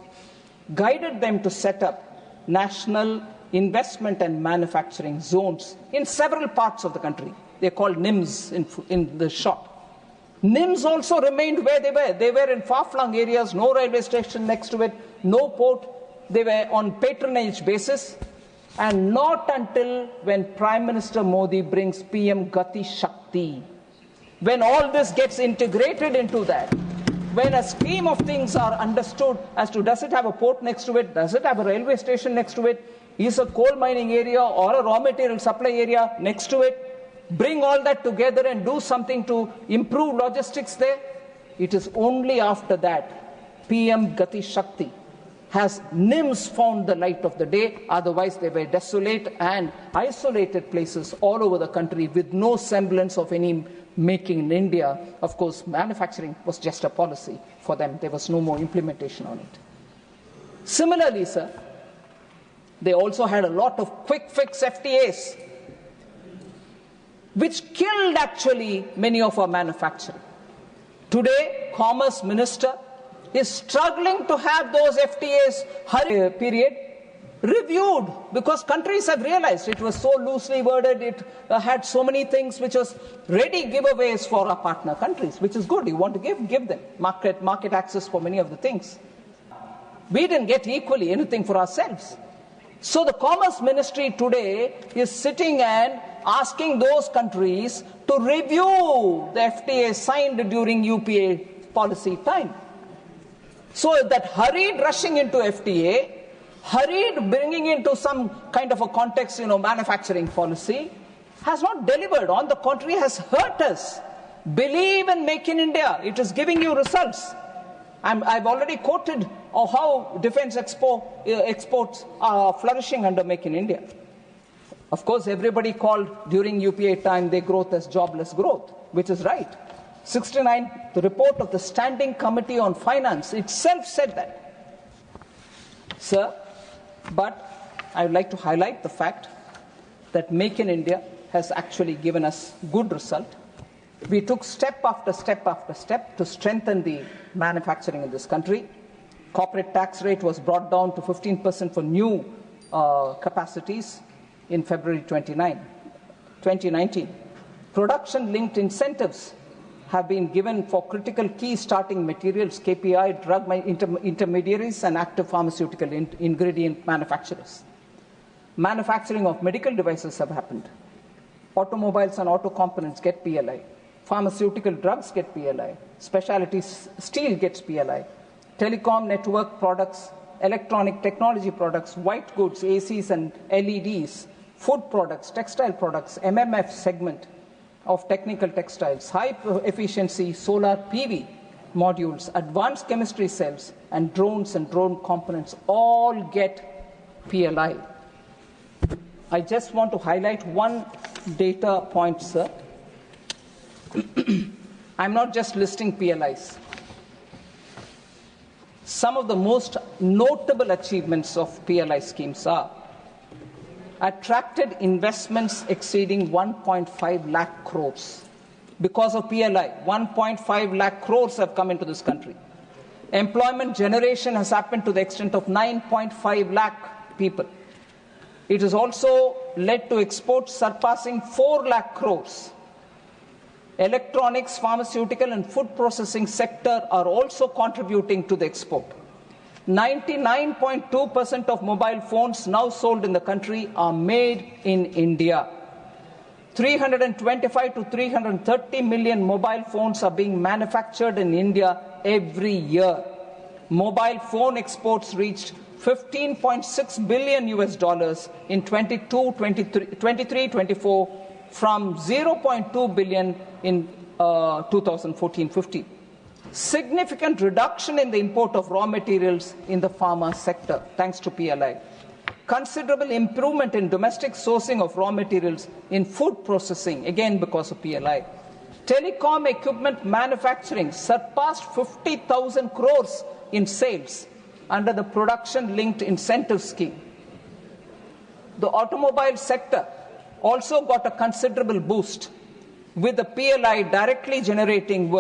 guided them to set up national investment and manufacturing zones in several parts of the country. They're called NIMS in the short. NIMS also remained where they were. They were in far-flung areas, no railway station next to it, no port. They were on patronage basis. And not until when Prime Minister Modi brings PM Gati Shakti, when all this gets integrated into that, when a scheme of things are understood as to does it have a port next to it, does it have a railway station next to it, is a coal mining area or a raw material supply area next to it, bring all that together and do something to improve logistics there. It is only after that PM Gati Shakti has NIMS found the light of the day. Otherwise, they were desolate and isolated places all over the country with no semblance of any making in India. Of course, manufacturing was just a policy for them. There was no more implementation on it. Similarly, sir, they also had a lot of quick fix FTAs, which killed actually many of our manufacturing. Today, Commerce Minister is struggling to have those FTAs period reviewed, because countries have realized it was so loosely worded, it had so many things which was ready giveaways for our partner countries, which is good. You want to give them market access for many of the things. We didn't get equally anything for ourselves. So the Commerce Ministry today is sitting and asking those countries to review the FTA signed during UPA policy time. So that hurried rushing into FTA, hurried bringing into some kind of a context, manufacturing policy, has not delivered. On the contrary, has hurt us. Believe in Make in India. It is giving you results. I've already quoted how defense exports are flourishing under Make in India. Of course, everybody called during UPA time their growth as jobless growth, which is right. 69, the report of the Standing Committee on Finance itself said that. Sir, but I would like to highlight the fact that Make in India has actually given us good result. We took step after step after step to strengthen the manufacturing in this country. Corporate tax rate was brought down to 15% for new capacities in February 2019. Production-linked incentives have been given for critical key starting materials, KPI, drug intermediaries, and active pharmaceutical ingredient manufacturers. Manufacturing of medical devices have happened. Automobiles and auto components get PLI. Pharmaceutical drugs get PLI. Specialty steel gets PLI. Telecom network products, electronic technology products, white goods, ACs and LEDs, food products, textile products, MMF segment of technical textiles, high efficiency solar PV modules, advanced chemistry cells, and drones and drone components all get PLI. I just want to highlight one data point, sir. I'm not just listing PLIs. Some of the most notable achievements of PLI schemes are attracted investments exceeding 1.5 lakh crores. Because of PLI, 1.5 lakh crores have come into this country. Employment generation has happened to the extent of 9.5 lakh people. It has also led to exports surpassing 4 lakh crores. Electronics, pharmaceutical and food processing sector are also contributing to the export. 99.2% of mobile phones now sold in the country are made in India. 325 to 330 million mobile phones are being manufactured in India every year. Mobile phone exports reached $15.6 billion in 23-24 from 0.2 billion in 2014-15. Significant reduction in the import of raw materials in the pharma sector, thanks to PLI. Considerable improvement in domestic sourcing of raw materials in food processing, again because of PLI. Telecom equipment manufacturing surpassed 50,000 crores in sales under the production-linked incentive scheme. The automobile sector also got a considerable boost, with the PLI directly generating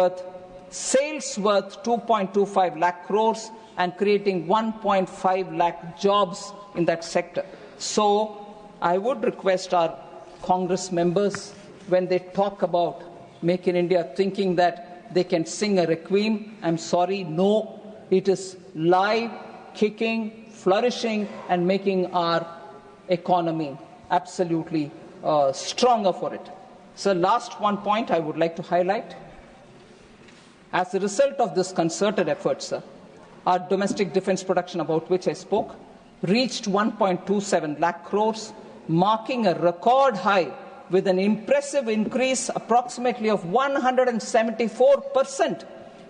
sales worth 2.25 lakh crores and creating 1.5 lakh jobs in that sector. So I would request our Congress members, when they talk about Make in India, thinking that they can sing a requiem, I'm sorry, no, it is live, kicking, flourishing, and making our economy absolutely stronger for it. So last one point I would like to highlight. As a result of this concerted effort, sir, our domestic defense production, about which I spoke, reached 1.27 lakh crores, marking a record high with an impressive increase approximately of 174%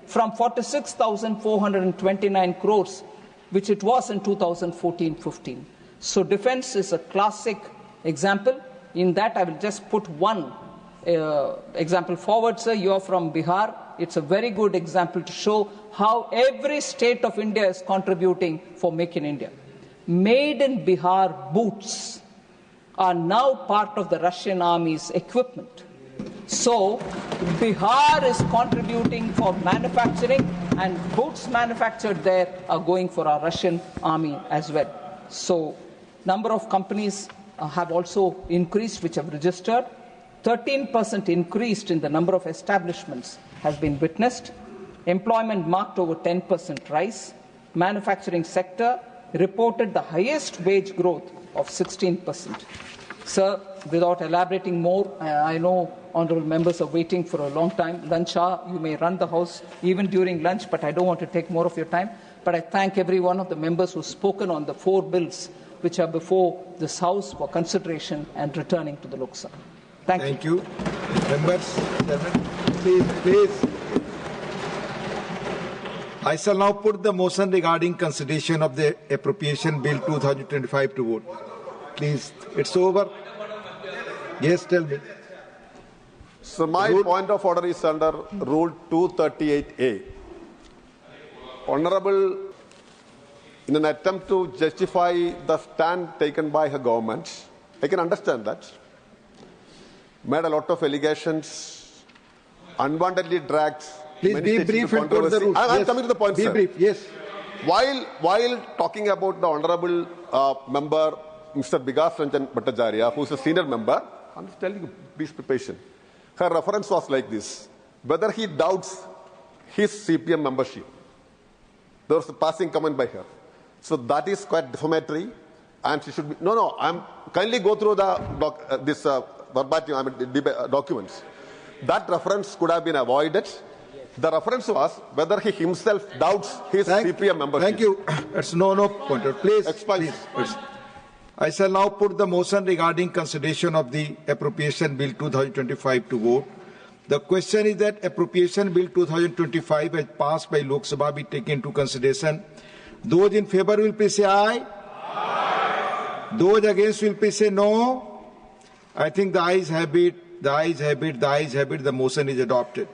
from 46,429 crores, which it was in 2014-15. So defense is a classic example. In that, I will just put one example forward, sir. You are from Bihar. It's a very good example to show how every state of India is contributing for Make in India. Made in Bihar boots are now part of the Russian army's equipment. So Bihar is contributing for manufacturing, and boots manufactured there are going for our Russian army as well. So Number of companies have also increased which have registered. 13% increase in the number of establishments has been witnessed. Employment marked over 10% rise. Manufacturing sector reported the highest wage growth of 16%. Sir, without elaborating more, I know honourable members are waiting for a long time. Lunch hour, you may run the House even during lunch, but I don't want to take more of your time. But I thank every one of the members who have spoken on the 4 bills which are before this House for consideration and returning to the Lok Sabha. Thank you. Members, please. I shall now put the motion regarding consideration of the Appropriation Bill 2025 to vote. Please, it's over. Yes, tell me. So my point of order is under Rule 238A. Honourable, in an attempt to justify the stand taken by her government, I can understand that, made a lot of allegations, unwantedly dragged. Please be brief and put the rules. I'm coming to the point, sir. Be brief, yes. While talking about the Honourable member, Mr. Bigas Ranjan Bhattacharya, who is a senior member, I'm just telling you, please be patient. Her reference was like this: whether he doubts his CPM membership. There was a passing comment by her. So that is quite defamatory, and she should be. No. I'm kindly go through the verbatim documents. That reference could have been avoided. The reference was whether he himself doubts his CPM membership. Thank you. It's no pointer. Please. I shall now put the motion regarding consideration of the Appropriation Bill 2025 to vote. The question is that Appropriation Bill 2025 as passed by Lok Sabha be taken into consideration. Those in favour will please say aye. Aye. Those against will please say no. I think the ayes have it. The ayes have it. The ayes have it. The motion is adopted.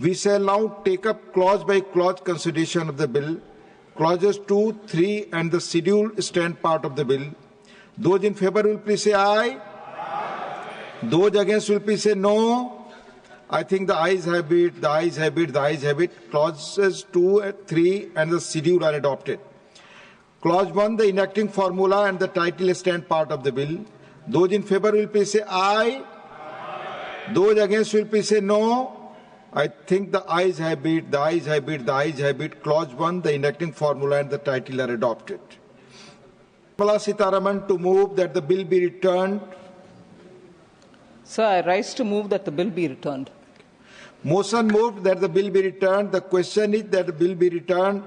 We shall now take up clause by clause consideration of the bill. Clauses 2, 3 and the scheduled stand part of the bill. Those in favour will please say aye. Aye. Those against will please say no. I think the ayes have it, the ayes have it, the ayes have it. Clauses 2, 3 and the schedule are adopted. Clause 1, the enacting formula and the title stand part of the bill. Those in favour will please say aye. Aye. Those against will please say no. I think the ayes have it, the ayes have it, the ayes have it. Clause 1, the enacting formula and the title are adopted. Nirmala Sitharaman to move that the bill be returned. Sir, I rise to move that the bill be returned. Motion moved that the bill be returned. The question is that the bill be returned.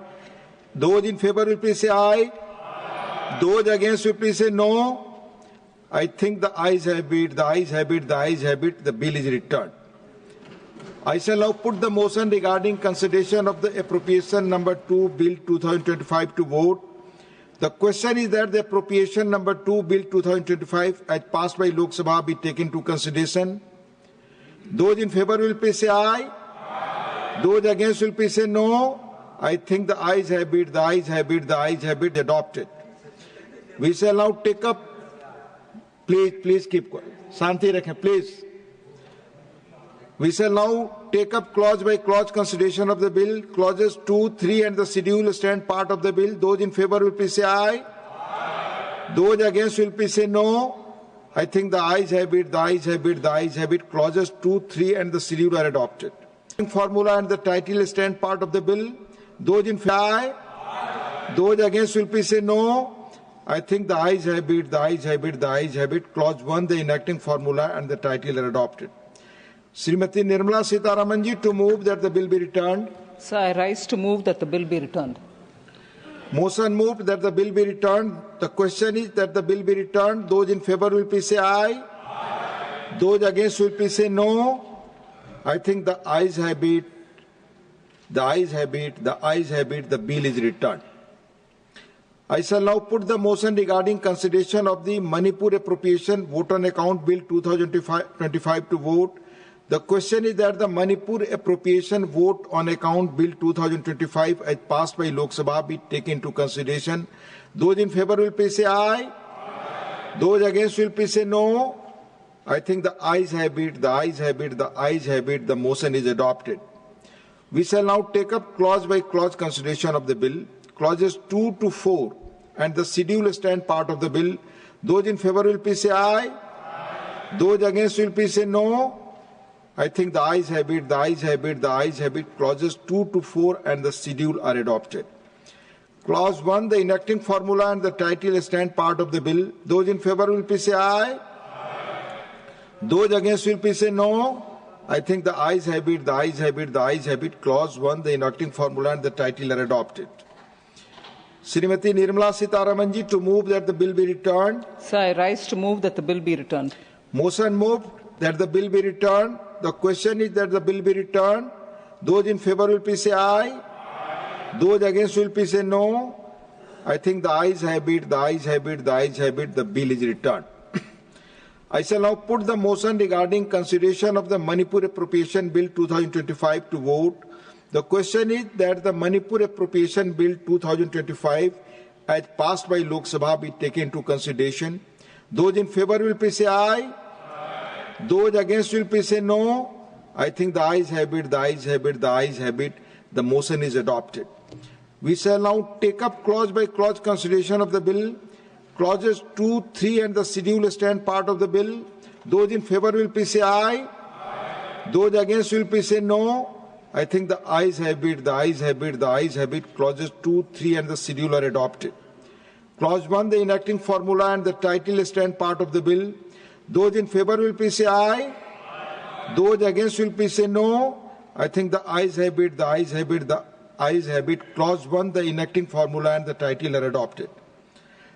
Those in favour will please say aye. Aye. Those against will please say no. I think the ayes have it, the ayes have it, the ayes have it. The bill is returned. I shall now put the motion regarding consideration of the Appropriation number 2 Bill 2025 to vote. The question is that the Appropriation number 2 Bill 2025 as passed by Lok Sabha be taken to consideration. Those in favour will please say aye. Aye. Those against will please say no. I think the ayes have it, the ayes have it, the ayes have it. Adopted. We shall now take up. Please keep quiet. Shanti rakhein, please. We shall now take up clause by clause consideration of the bill. Clauses 2, 3 and the schedule stand part of the bill. Those in favour will please say aye. Aye. Those against will please say no. I think the ayes have it, the ayes have it, the ayes have it. Clauses 2, 3 and the schedule are adopted. Formula and the title stand part of the bill. Those in favour aye. Aye. Those against will please say no. I think the ayes have it, the ayes have it, the ayes have it. Clause 1, the enacting formula and the title are adopted. Srimati Nirmala Sitharaman ji to move that the bill be returned. Sir, I rise to move that the bill be returned. Motion moved that the bill be returned. The question is that the bill be returned. Those in favour will please say aye. Aye. Those against will please say no. I think the ayes have it, the ayes have it, the ayes have it. The bill is returned. I shall now put the motion regarding consideration of the Manipur Appropriation Vote on Account Bill 2025 to vote. The question is that the Manipur Appropriation Vote on Account Bill 2025 as passed by Lok Sabha be taken into consideration. Those in favour will please say aye. Aye. Those against will please say no. I think the ayes have it, the ayes have it, the ayes have it. The motion is adopted. We shall now take up clause by clause consideration of the bill. Clauses 2 to 4 and the schedule stand part of the bill. Those in favor will please say aye. Those against will please say no. I think the ayes have it, the ayes have it, the ayes have it. Clauses 2 to 4 and the schedule are adopted. Clause 1, the enacting formula and the title stand part of the bill. Those in favor will please say aye. Those against will please say no. I think the ayes have it, the ayes have it, the ayes have it. Clause 1, the enacting formula and the title are adopted. Srimati Nirmala Sitharaman ji to move that the bill be returned. Sir, I rise to move that the bill be returned. Motion moved that the bill be returned. The question is that the bill be returned. Those in favor will please say aye. Those against will please say no. I think the ayes have it, the ayes have it, the ayes have it. The bill is returned. I shall now put the motion regarding consideration of the Manipur Appropriation Bill 2025 to vote. The question is that the Manipur Appropriation Bill 2025 as passed by Lok Sabha be taken into consideration. Those in favor will please say aye. Those against will please say no. I think the ayes have it, the ayes have it, the ayes have it. The motion is adopted. We shall now take up clause by clause consideration of the bill. Clauses 2, 3 and the schedule stand part of the bill. Those in favor will please say aye. Those against will please say no. I think the ayes have it, the ayes have it, the ayes have it. Clauses 2, 3 and the schedule are adopted. Clause 1, the enacting formula and the title stand part of the bill. Those in favor will please say aye. Those against will please say no. I think the ayes have it, the ayes have it, the ayes have it. Clause 1, the enacting formula and the title are adopted.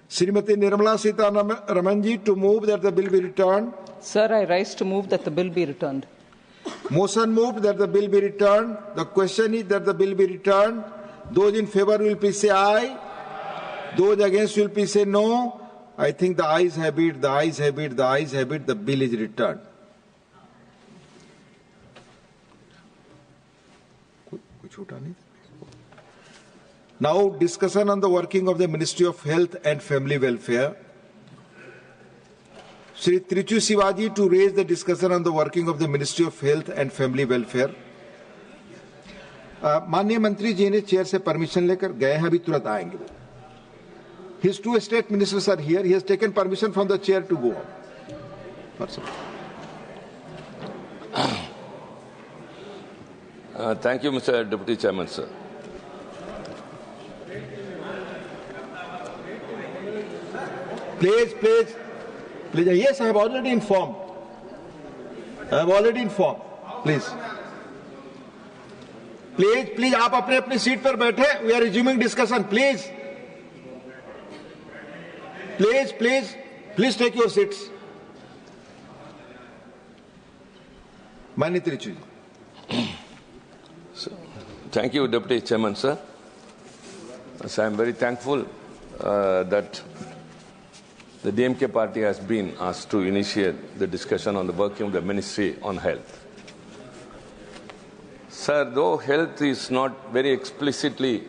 Srimati Nirmala Sitharaman ji to move that the bill be returned. Sir, I rise to move that the bill be returned. Motion moved that the bill be returned. The question is that the bill be returned. Those in favor will please say aye. Those against will please say no. I think the ayes have it, the ayes have it, the ayes have it. The bill is returned. Now discussion on the working of the Ministry of Health and Family Welfare. Shri Trichu Shivaji to raise the discussion on the working of the Ministry of Health and Family Welfare. माननीय मंत्री जी ने chair से permission लेकर गए हैं, अभी तुरंत आएंगे. His two state ministers are here. He has taken permission from the chair to go. Thank you, Mr. Deputy Chairman, sir. Please. Yes, I have already informed. Please. Please, आप अपने seat पर बैठे. We are resuming discussion. Please take your seats. Maanनीय Trichu. Thank you, Deputy Chairman, sir. So I am very thankful that the DMK party has been asked to initiate the discussion on the working of the Ministry on Health. Sir, though health is not very explicitly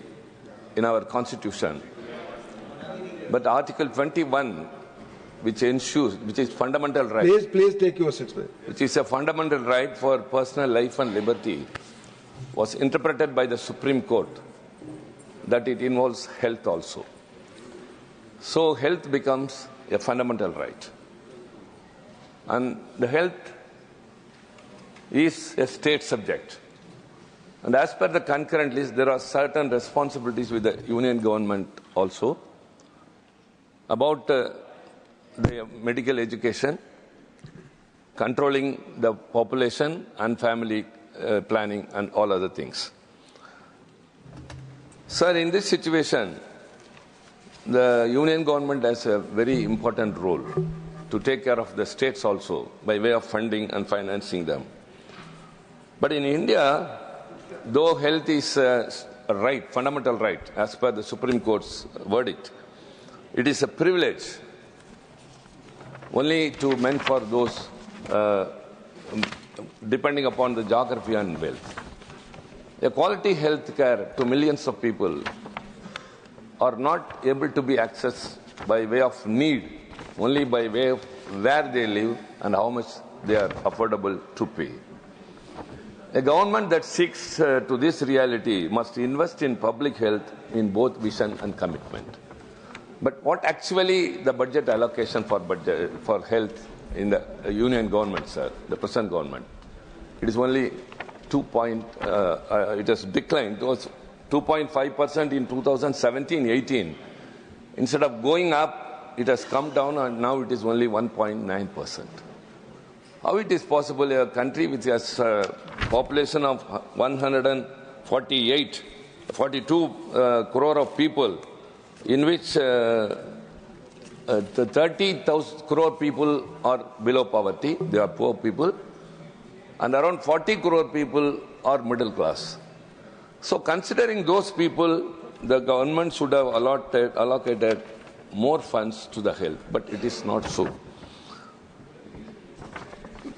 in our Constitution, but Article 21, which is fundamental right. Please take your seats. Which is a fundamental right for personal life and liberty, was interpreted by the Supreme Court that it involves health also. So health becomes a fundamental right. And the health is a state subject. And as per the concurrent list, there are certain responsibilities with the union government also about the medical education, controlling the population and family planning and all other things. Sir, in this situation, the union government has a very important role to take care of the states also by way of funding and financing them. But in India, though health is a right, fundamental right, as per the Supreme Court's verdict, it is a privilege only meant for those depending upon the geography and wealth. A quality health care to millions of people are not able to be accessed by way of need, only by way of where they live and how much they are affordable to pay. A government that seeks to this reality must invest in public health in both vision and commitment. But what actually the budget allocation for health in the union government, sir, the present government, it is only it has declined. It was 2.5% in 2017-18. Instead of going up, it has come down, and now it is only 1.9%. How it is possible a country which has a population of 42 crore of people, in which 30,000 crore people are below poverty, they are poor people, and around 40 crore people are middle class. So considering those people, the government should have allocated more funds to the health, but it is not so.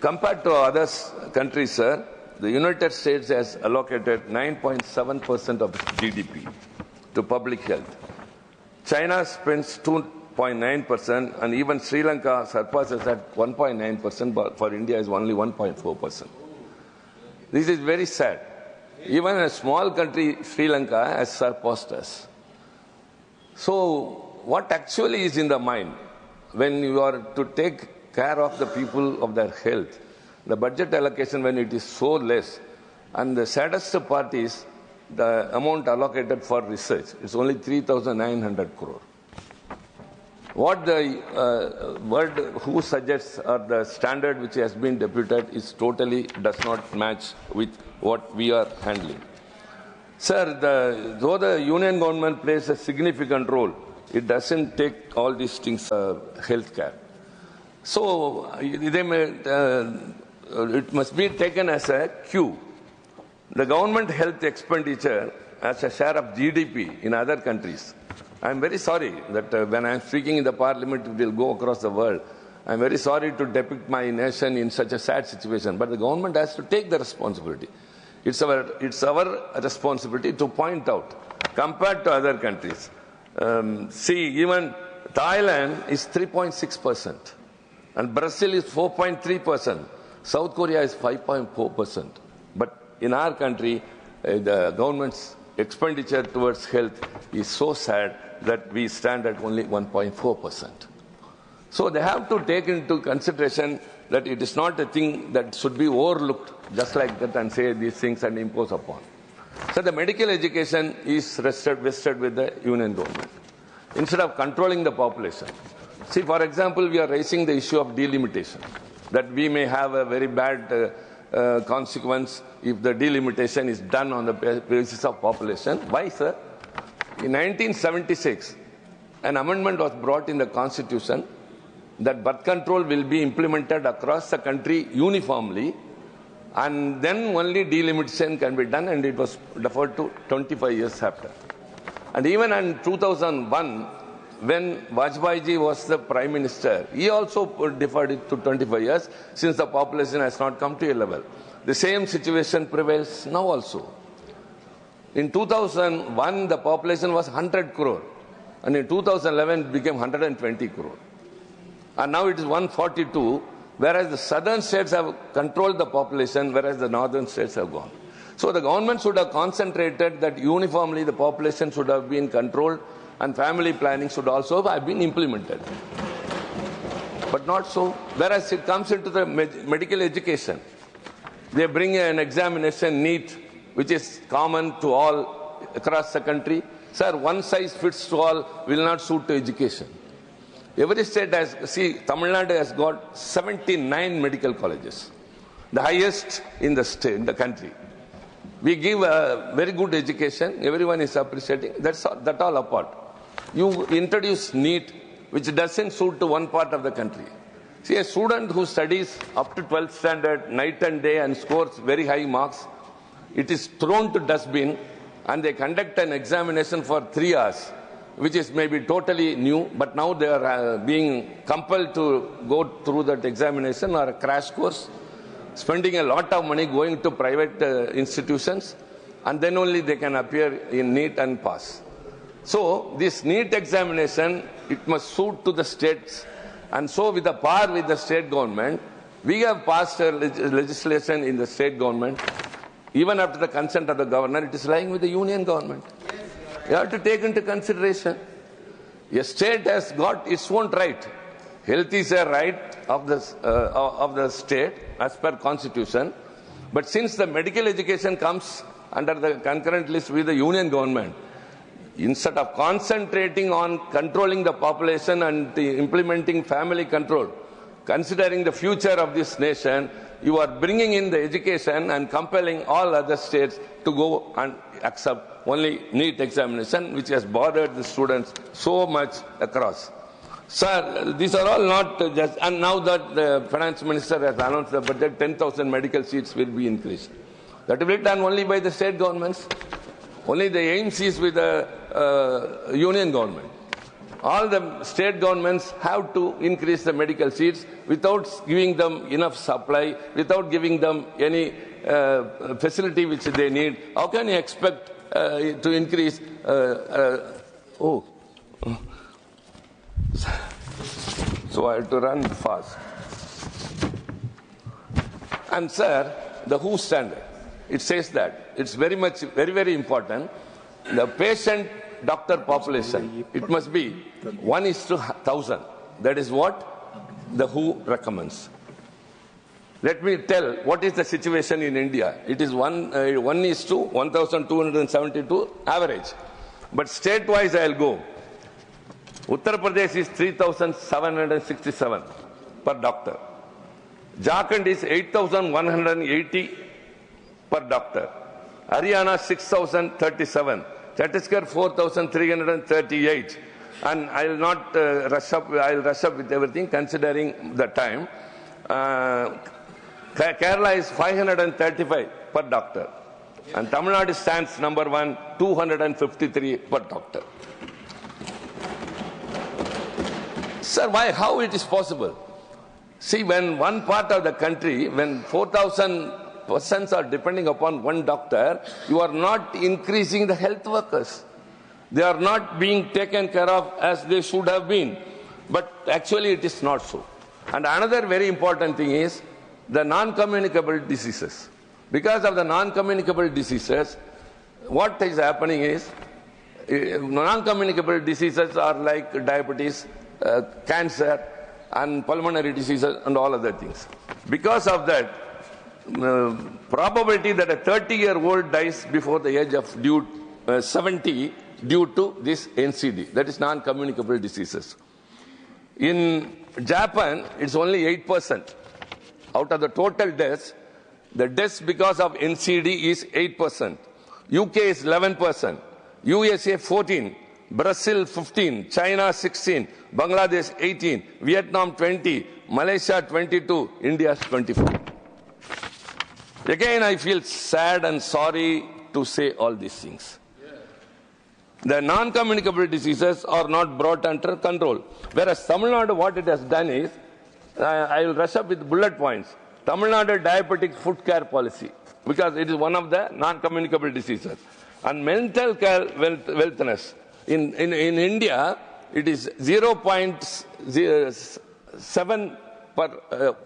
Compared to other countries, sir, the United States has allocated 9.7% of its GDP to public health. China spends 2.9%, and even Sri Lanka surpasses at 1.9%, but for India is only 1.4%. This is very sad. Even a small country, Sri Lanka, has surpassed us. So, what actually is in the mind when you are to take care of the people of their health? The budget allocation, when it is so less, and the saddest part is the amount allocated for research. It's only 3,900 crore. What the word who suggests or the standard which has been deputed is totally does not match with what we are handling. Sir, though the union government plays a significant role, it doesn't take all these things health care. So it must be taken as a cue. The government health expenditure as a share of GDP in other countries. I am very sorry that when I am speaking in the parliament, it will go across the world. I am very sorry to depict my nation in such a sad situation, but the government has to take the responsibility. It's our responsibility to point out, compared to other countries. See, even Thailand is 3.6%, and Brazil is 4.3%. South Korea is 5.4%. But in our country, the government's expenditure towards health is so sad that we stand at only 1.4%. So they have to take into consideration that it is not a thing that should be overlooked just like that and say these things and impose upon. So the medical education is vested with the union government. Instead of controlling the population. See, for example, we are raising the issue of delimitation, that we may have a very bad consequence if the delimitation is done on the basis of population. Why, sir? In 1976, an amendment was brought in the Constitution that birth control will be implemented across the country uniformly, and then only delimitation can be done, and it was deferred to 25 years after. And even in 2001, when Vajpayee ji was the Prime Minister, he also deferred it to 25 years since the population has not come to a level. The same situation prevails now also. In 2001, the population was 100 crore, and in 2011 it became 120 crore. And now it is 142, whereas the southern states have controlled the population, whereas the northern states have gone. So the government should have concentrated that uniformly the population should have been controlled, and family planning should also have been implemented. But not so. Whereas it comes into the medical education, they bring an examination NEET, which is common to all across the country. Sir, one size fits to all will not suit to education. Every state has, see, Tamil Nadu has got 79 medical colleges, the highest in the state, in the country. We give a very good education, everyone is appreciating, that all apart. You introduce NEET, which doesn't suit to one part of the country. See, a student who studies up to 12th standard, night and day, and scores very high marks, it is thrown to dustbin, and they conduct an examination for 3 hours, which is maybe totally new, but now they are being compelled to go through that examination or a crash course, spending a lot of money going to private institutions, and then only they can appear in NEET and pass. So this NEET examination, it must suit to the states, and so with the par with the state government, we have passed a legislation in the state government. Even after the consent of the governor, it is lying with the union government. You have to take into consideration. A state has got its own right. Health is a right of the state as per constitution. But since the medical education comes under the concurrent list with the union government, instead of concentrating on controlling the population and implementing family control, considering the future of this nation, you are bringing in the education and compelling all other states to go and accept only NEET examination, which has bothered the students so much across. Sir, these are all not just, and now that the finance minister has announced the budget, 10,000 medical seats will be increased. That will be done only by the state governments. Only the aims is with the union government. All the state governments have to increase the medical seats without giving them enough supply, without giving them any facility which they need. How can you expect to increase? So I have to run fast. And sir, the WHO standard, it says that it's very important. The patient-doctor population, it must be 1:1,000. That is what the WHO recommends. Let me tell what is the situation in India. It is 1:1,272 average. But state-wise, I'll go. Uttar Pradesh is 3,767 per doctor. Jharkhand is 8,180 per doctor. Haryana 6,037. Chhattisgarh 4,338. And I'll not rush up. I'll rush up with everything considering the time. Kerala is 535 per doctor. And Tamil Nadu stands number 1, 253 per doctor. Sir, why? How it is possible? See, when one part of the country, when 4,000 persons are depending upon one doctor, you are not increasing the health workers. They are not being taken care of as they should have been. But actually it is not so. And another very important thing is the non-communicable diseases. Because of the non-communicable diseases, what is happening is, non-communicable diseases are like diabetes, cancer, and pulmonary diseases and all other things. Because of that, probability that a 30-year-old dies before the age of 70 due to this NCD, that is non-communicable diseases. In Japan, it's only 8%. Out of the total deaths, the deaths because of NCD is 8%. UK is 11%. USA 14%. Brazil 15%. China 16%. Bangladesh 18%. Vietnam 20%. Malaysia 22%. India 24%. Again, I feel sad and sorry to say all these things. The non-communicable diseases are not brought under control. Whereas Tamil Nadu, what it has done is, I will rush up with bullet points. Tamil Nadu diabetic food care policy, because it is one of the non-communicable diseases. And mental care wellness. In India, it is 0.07 per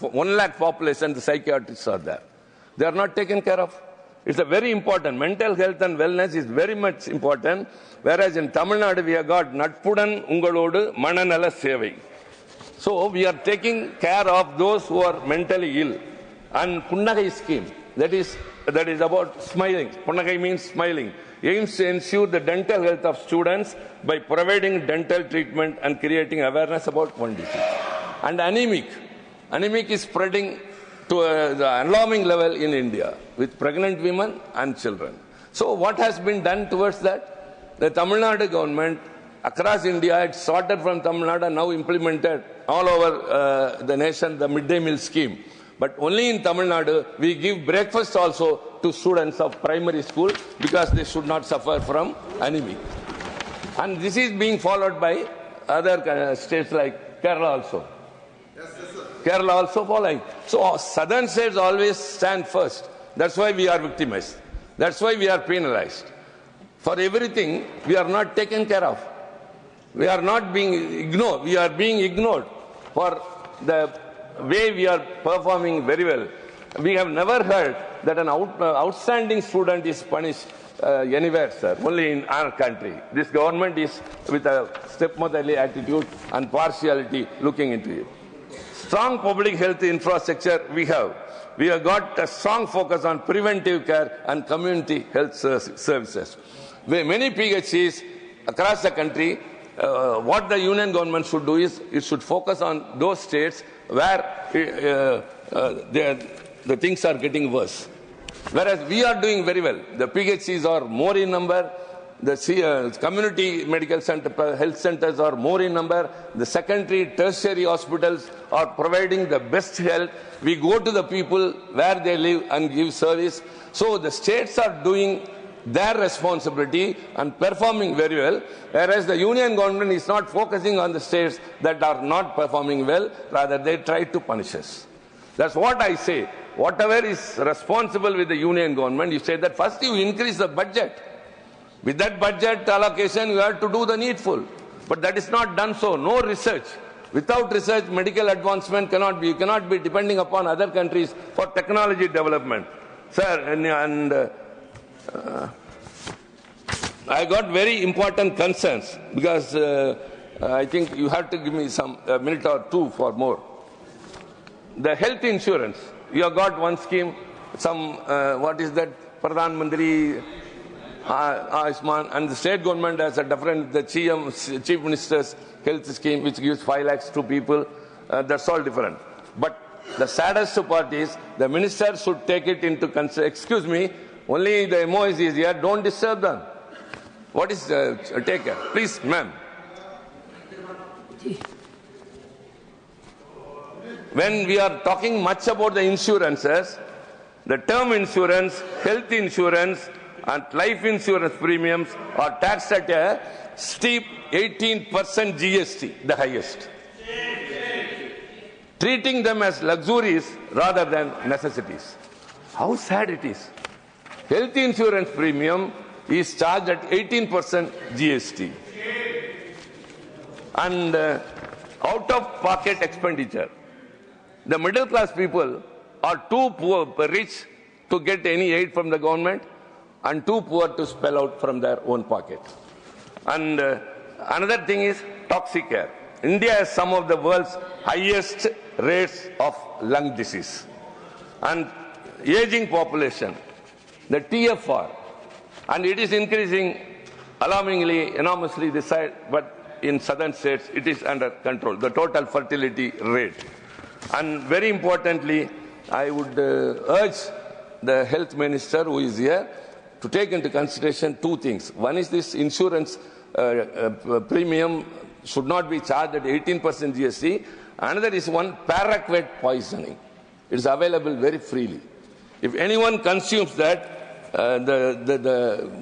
1 lakh population, the psychiatrists are there. They are not taken care of. It's a very important. Mental health and wellness is very much important. Whereas in Tamil Nadu, we have got Natpudan Ungalodu Mananala Sevai. So we are taking care of those who are mentally ill. And Punnagai scheme, that is about smiling. Punnagai means smiling. Aims to ensure the dental health of students by providing dental treatment and creating awareness about one disease. And anemic. Anemic is spreading to the alarming level in India with pregnant women and children. So what has been done towards that? The Tamil Nadu government across India, it started from Tamil Nadu and now implemented all over the nation the midday meal scheme. But only in Tamil Nadu, we give breakfast also to students of primary school because they should not suffer from anemia. And this is being followed by other states like Kerala also. Yes, sir. Kerala also following. So southern states always stand first. That's why we are victimized. That's why we are penalized. For everything, we are not taken care of. We are not being ignored. We are being ignored for the way we are performing very well. We have never heard that an outstanding student is punished anywhere, sir, only in our country. This government is with a stepmotherly attitude and partiality looking into it. Strong public health infrastructure we have. We have got a strong focus on preventive care and community health services. Where many PHCs across the country, what the union government should do is it should focus on those states where the things are getting worse. Whereas we are doing very well. The PHCs are more in number. The community medical center, health centers are more in number. The secondary, tertiary hospitals are providing the best health. We go to the people where they live and give service. So the states are doing their responsibility and performing very well, whereas the union government is not focusing on the states that are not performing well, rather they try to punish us. That's what I say. Whatever is responsible with the union government, you say that first you increase the budget. With that budget allocation, you have to do the needful. But that is not done so. No research. Without research, medical advancement cannot be. You cannot be depending upon other countries for technology development. Sir, I got very important concerns because I think you have to give me a minute or two for more. The health insurance. You have got one scheme, what is that, Pradhan Mantri Ayushman, and the state government has a different, the Chief Minister's health scheme, which gives 5 lakhs to people. That's all different. But the saddest part is the minister should take it into consideration. Excuse me, only the MOs is here, don't disturb them. What is take care? Please, ma'am. When we are talking much about the insurances, the term insurance, health insurance, and life insurance premiums are taxed at a steep 18% GST, the highest. Treating them as luxuries rather than necessities. How sad it is. Health insurance premium is charged at 18% GST. And out-of-pocket expenditure. The middle-class people are too rich to get any aid from the government and too poor to spell out from their own pocket. And another thing is toxic air. India has some of the world's highest rates of lung disease. And aging population, the TFR, and it is increasing alarmingly, enormously this side, but in southern states it is under control, the total fertility rate. And very importantly, I would urge the health minister who is here to take into consideration 2 things. One is this insurance premium should not be charged at 18% GST. Another is one paraquat poisoning. It is available very freely. If anyone consumes that,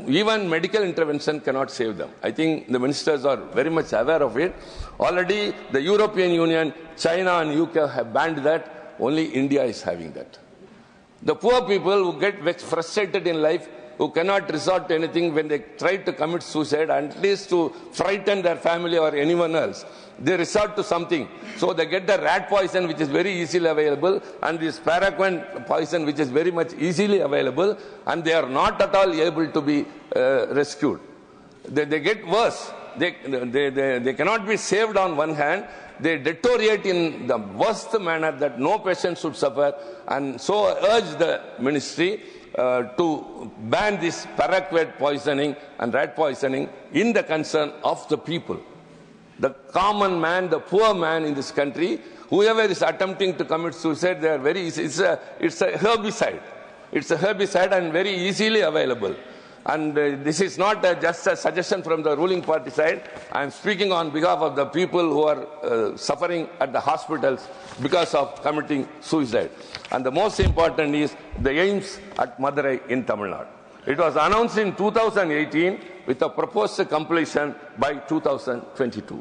even medical intervention cannot save them. I think the ministers are very much aware of it. Already the European Union, China and UK have banned that. Only India is having that. The poor people who get frustrated in life, who cannot resort to anything when they try to commit suicide, at least to frighten their family or anyone else, they resort to something. So they get the rat poison, which is very easily available, and this paraquat poison, which is very much easily available, and they are not at all able to be rescued. They get worse. They cannot be saved on one hand. They deteriorate in the worst manner that no patient should suffer. And so I urge the ministry to ban this paraquat poisoning and rat poisoning in the concern of the people. The common man, the poor man in this country, whoever is attempting to commit suicide, they are very easy. It's a herbicide. It's a herbicide and very easily available. And this is not just a suggestion from the ruling party side. I am speaking on behalf of the people who are suffering at the hospitals because of committing suicide. And the most important is the AIIMS at Madurai in Tamil Nadu. It was announced in 2018 with a proposed completion by 2022.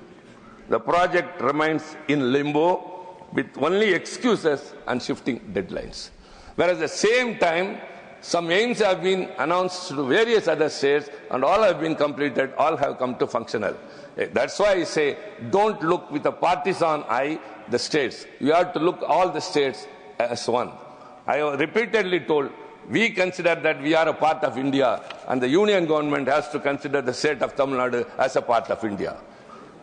The project remains in limbo with only excuses and shifting deadlines. Whereas at the same time, some aims have been announced to various other states and all have been completed, all have come to functional. That's why I say, don't look with a partisan eye the states. You have to look all the states as one. I have repeatedly told we consider that we are a part of India, and the union government has to consider the state of Tamil Nadu as a part of India.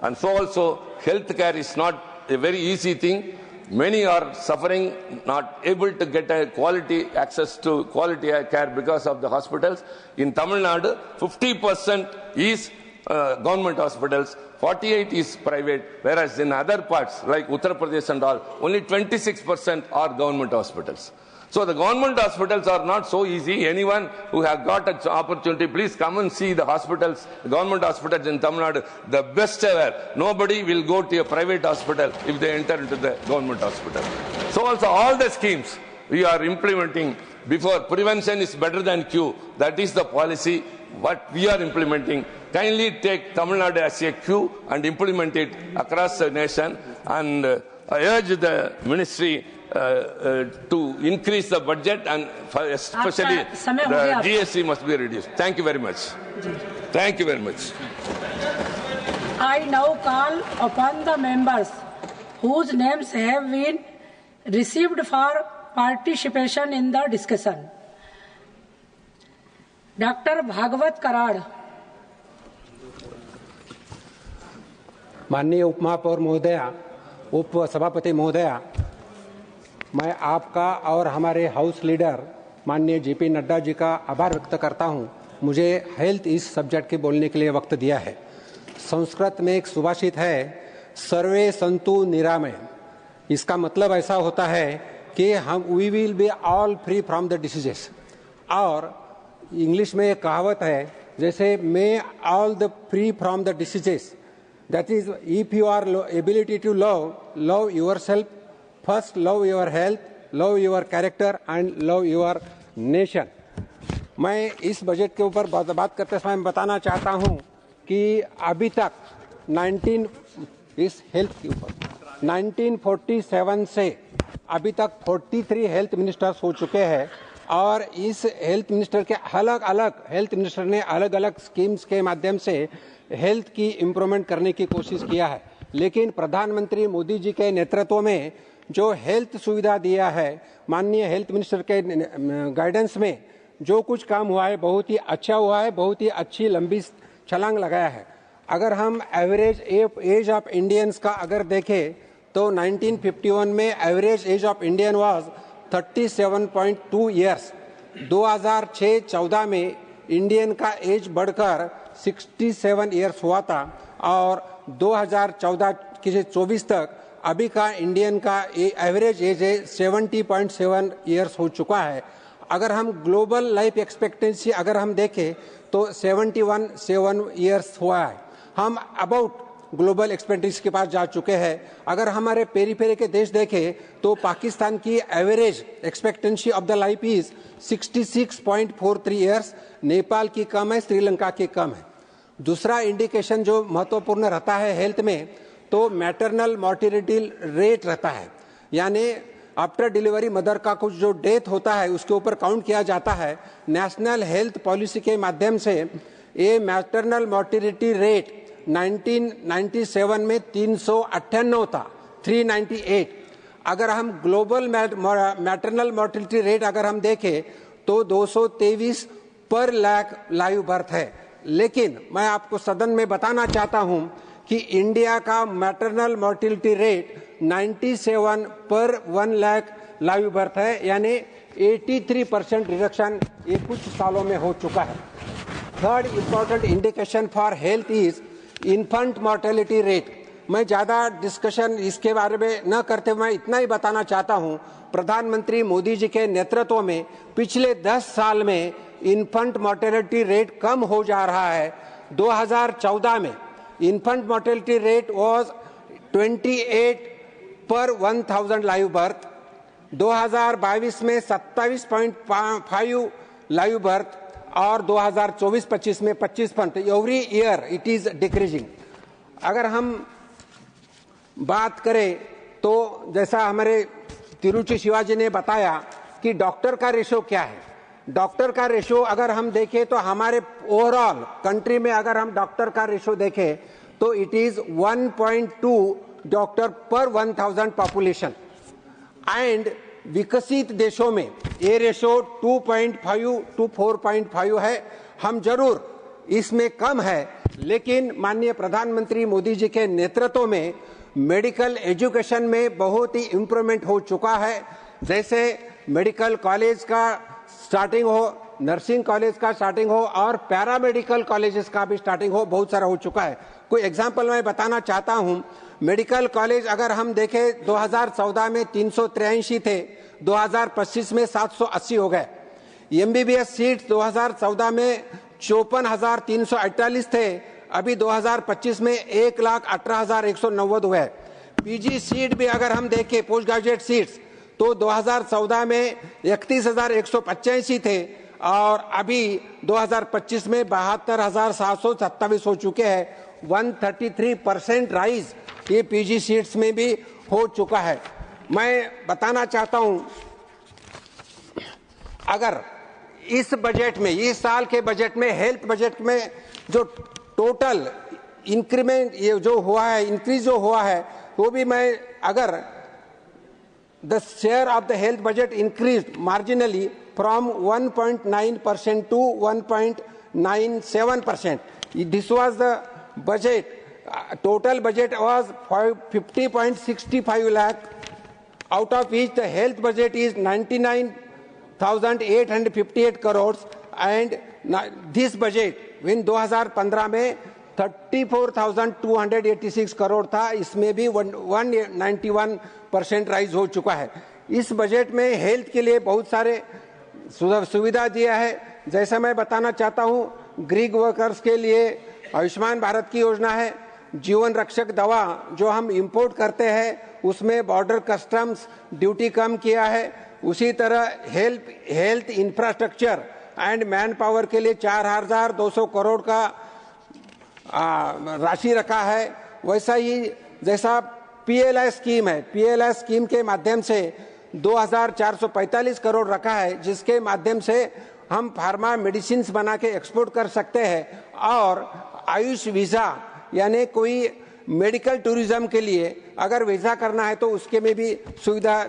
And so also, healthcare is not a very easy thing. Many are suffering, not able to get a quality access to quality care because of the hospitals. In Tamil Nadu, 50% is government hospitals, 48% is private, whereas in other parts like Uttar Pradesh and all, only 26% are government hospitals. So the government hospitals are not so easy. Anyone who has got an opportunity, please come and see the hospitals, the government hospitals in Tamil Nadu, the best ever. Nobody will go to a private hospital if they enter into the government hospital. So also all the schemes we are implementing before, prevention is better than cure. That is the policy what we are implementing. Kindly take Tamil Nadu as a cue and implement it across the nation. And I urge the ministry to increase the budget, and especially the GST must be reduced. Thank you very much. Thank you very much. I now call upon the members whose names have been received for participation in the discussion. Dr. Bhagwat Karad. माननीय उपमहापौर महोदया, उप सभापति महोदया, मैं आपका और हमारे हाउस लीडर माननीय जेपी नड्डा जी का आभार व्यक्त करता हूं। मुझे हेल्थ इस सब्जेक्ट के बोलने के लिए वक्त दिया है। संस्कृत में एक सुभाषित है, सर्वे संतु निरामय। इसका मतलब ऐसा होता है कि हम we will be all free from the diseases. और इंग्लिश में एक कहावत है, जैसे may all the free from the diseases, that is if you are ability to love yourself first, love your health, love your character and love your nation. मैं इस budget के ऊपर बात करते समय बताना चाहता हूं कि अभी तक 1947 से अभी तक 43 हेल्थ मिनिस्टर्स हो चुके हैं, और इस हेल्थ मिनिस्टर के हेल्थ मिनिस्टर ने अलग अलग स्कीम्स के माध्यम से हेल्थ की इम्प्रूवमेंट करने की कोशिश किया है। लेकिन प्रधानमंत्री मोदी जी के नेतृत्व में जो हेल्थ सुविधा दिया है, माननीय हेल्थ मिनिस्टर के गाइडेंस में जो कुछ काम हुआ है बहुत ही अच्छा हुआ है, बहुत ही अच्छी लंबी छलांग लगाया है। अगर हम एवरेज एज ऑफ इंडियंस का अगर देखें तो 1951 में average age of Indian was 37.2 years. 2006-14 में इंडियन का एज बढ़कर 67 ईयर्स हुआ था, और 2014-24 तक अभी का इंडियन का एवरेज एज 70.7 ईयर्स हो चुका है। अगर हम ग्लोबल लाइफ एक्सपेक्टेंसी अगर हम देखें तो 71 ईयर्स हुआ है। हम अबाउट ग्लोबल एक्सपेक्टेंसी के पास जा चुके हैं। अगर हमारे पेरीफेरी के देश देखें तो पाकिस्तान की average expectancy of the life is 66.43 years, Nepal की कम है, श्रीलंका की कम है। दूसरा इंडिकेशन जो महत्वपूर्ण रहता है हेल्थ में, तो मैटरनल मॉर्टिलिटी रेट रहता है, यानी आफ्टर डिलीवरी मदर का कुछ जो डेथ होता है उसके ऊपर काउंट किया जाता है। नेशनल हेल्थ पॉलिसी के माध्यम से ये मैटरनल मॉर्टिलिटी रेट 1997 में 398 था, 398। अगर हम ग्लोबल मैटरनल मॉर्टिलिटी रेट अगर हम देखें तो 223 पर लाख लाइव बर्थ है। लेकिन मैं आपको सदन में बताना चाहता हूं कि इंडिया का मैटरनल मॉर्टिलिटी रेट 97 पर 1 लाख लाइव बर्थ है, यानी 83% रिडक्शन ये कुछ सालों में हो चुका है। Third important indication for health is infant mortality rate. मैं ज्यादा डिस्कशन इसके बारे में न करते हुए मैं इतना ही बताना चाहता हूं, प्रधानमंत्री मोदी जी के नेतृत्व में पिछले 10 साल में इन्फेंट मॉर्टेलिटी रेट कम हो जा रहा है। 2014 में इन्फेंट मॉर्टेलिटी रेट वाज 28 पर 1000 लाइव बर्थ, 2022 में 27.5 लाइव बर्थ, और 2024-25 में 25%। Every year it is decreasing. अगर हम बात करें तो जैसा हमारे तिरुचि शिवाजी ने बताया कि डॉक्टर का रेशो क्या है। डॉक्टर का रेशो अगर हम देखें तो हमारे ओवरऑल कंट्री में अगर हम डॉक्टर का रेशो देखें तो इट इज 1.2 डॉक्टर पर 1000 पॉपुलेशन, एंड विकसित देशों में ये रेशो 2.5 to 4.5 है। हम जरूर इसमें कम है, लेकिन माननीय प्रधानमंत्री मोदी जी के नेतृत्व में मेडिकल एजुकेशन में बहुत ही इम्प्रूवमेंट हो चुका है। जैसे मेडिकल कॉलेज का स्टार्टिंग हो, नर्सिंग कॉलेज का स्टार्टिंग हो और पैरामेडिकल कॉलेजेस का भी स्टार्टिंग हो, बहुत सारा हो चुका है। कोई एग्जांपल मैं बताना चाहता हूं। मेडिकल कॉलेज अगर हम देखें 2014 में 383 थे, 2025 में 780 हो गए। एमबीबीएस सीट 2014 में 54,348 थे, अभी 2025 में 1,18,190 हुए। पीजी सीट भी अगर हम देखें पोस्ट ग्रेजुएट सीट्स तो 2014 में 31,185 थे और अभी 2025 में 72,727 हो चुके हैं। 133% राइज ये पीजी सीट्स में भी हो चुका है। मैं बताना चाहता हूं, अगर इस बजट में, इस साल के बजट में, हेल्थ बजट में जो टोटल इंक्रीमेंट ये जो हुआ है, इंक्रीज जो हुआ है, वो भी मैं अगर the share of the health budget increased marginally from 1.9% to 1.97%. This was the budget. Total budget was 50.65 lakh, out of which the health budget is 99,858 crores, and this budget in 2015 में 34,286 करोड़ था, इसमें भी 191% राइज हो चुका है। इस budget में health के लिए बहुत सारे सुविधा दिया है। जैसा मैं बताना चाहता हूं, गिग वर्कर्स के लिए आयुष्मान भारत की योजना है। जीवन रक्षक दवा जो हम इंपोर्ट करते हैं उसमें बॉर्डर कस्टम्स ड्यूटी कम किया है। उसी तरह health infrastructure and man power के लिए 4,200 करोड़ का राशि रखा है। वैसा ही जैसा पीएलआई स्कीम है, पीएलआई स्कीम के माध्यम से 2,445 करोड़ रखा है, जिसके माध्यम से हम फार्मा मेडिसिन बना के एक्सपोर्ट कर सकते हैं। और आयुष वीजा यानी कोई मेडिकल टूरिज्म के लिए अगर वीजा करना है तो उसके में भी सुविधा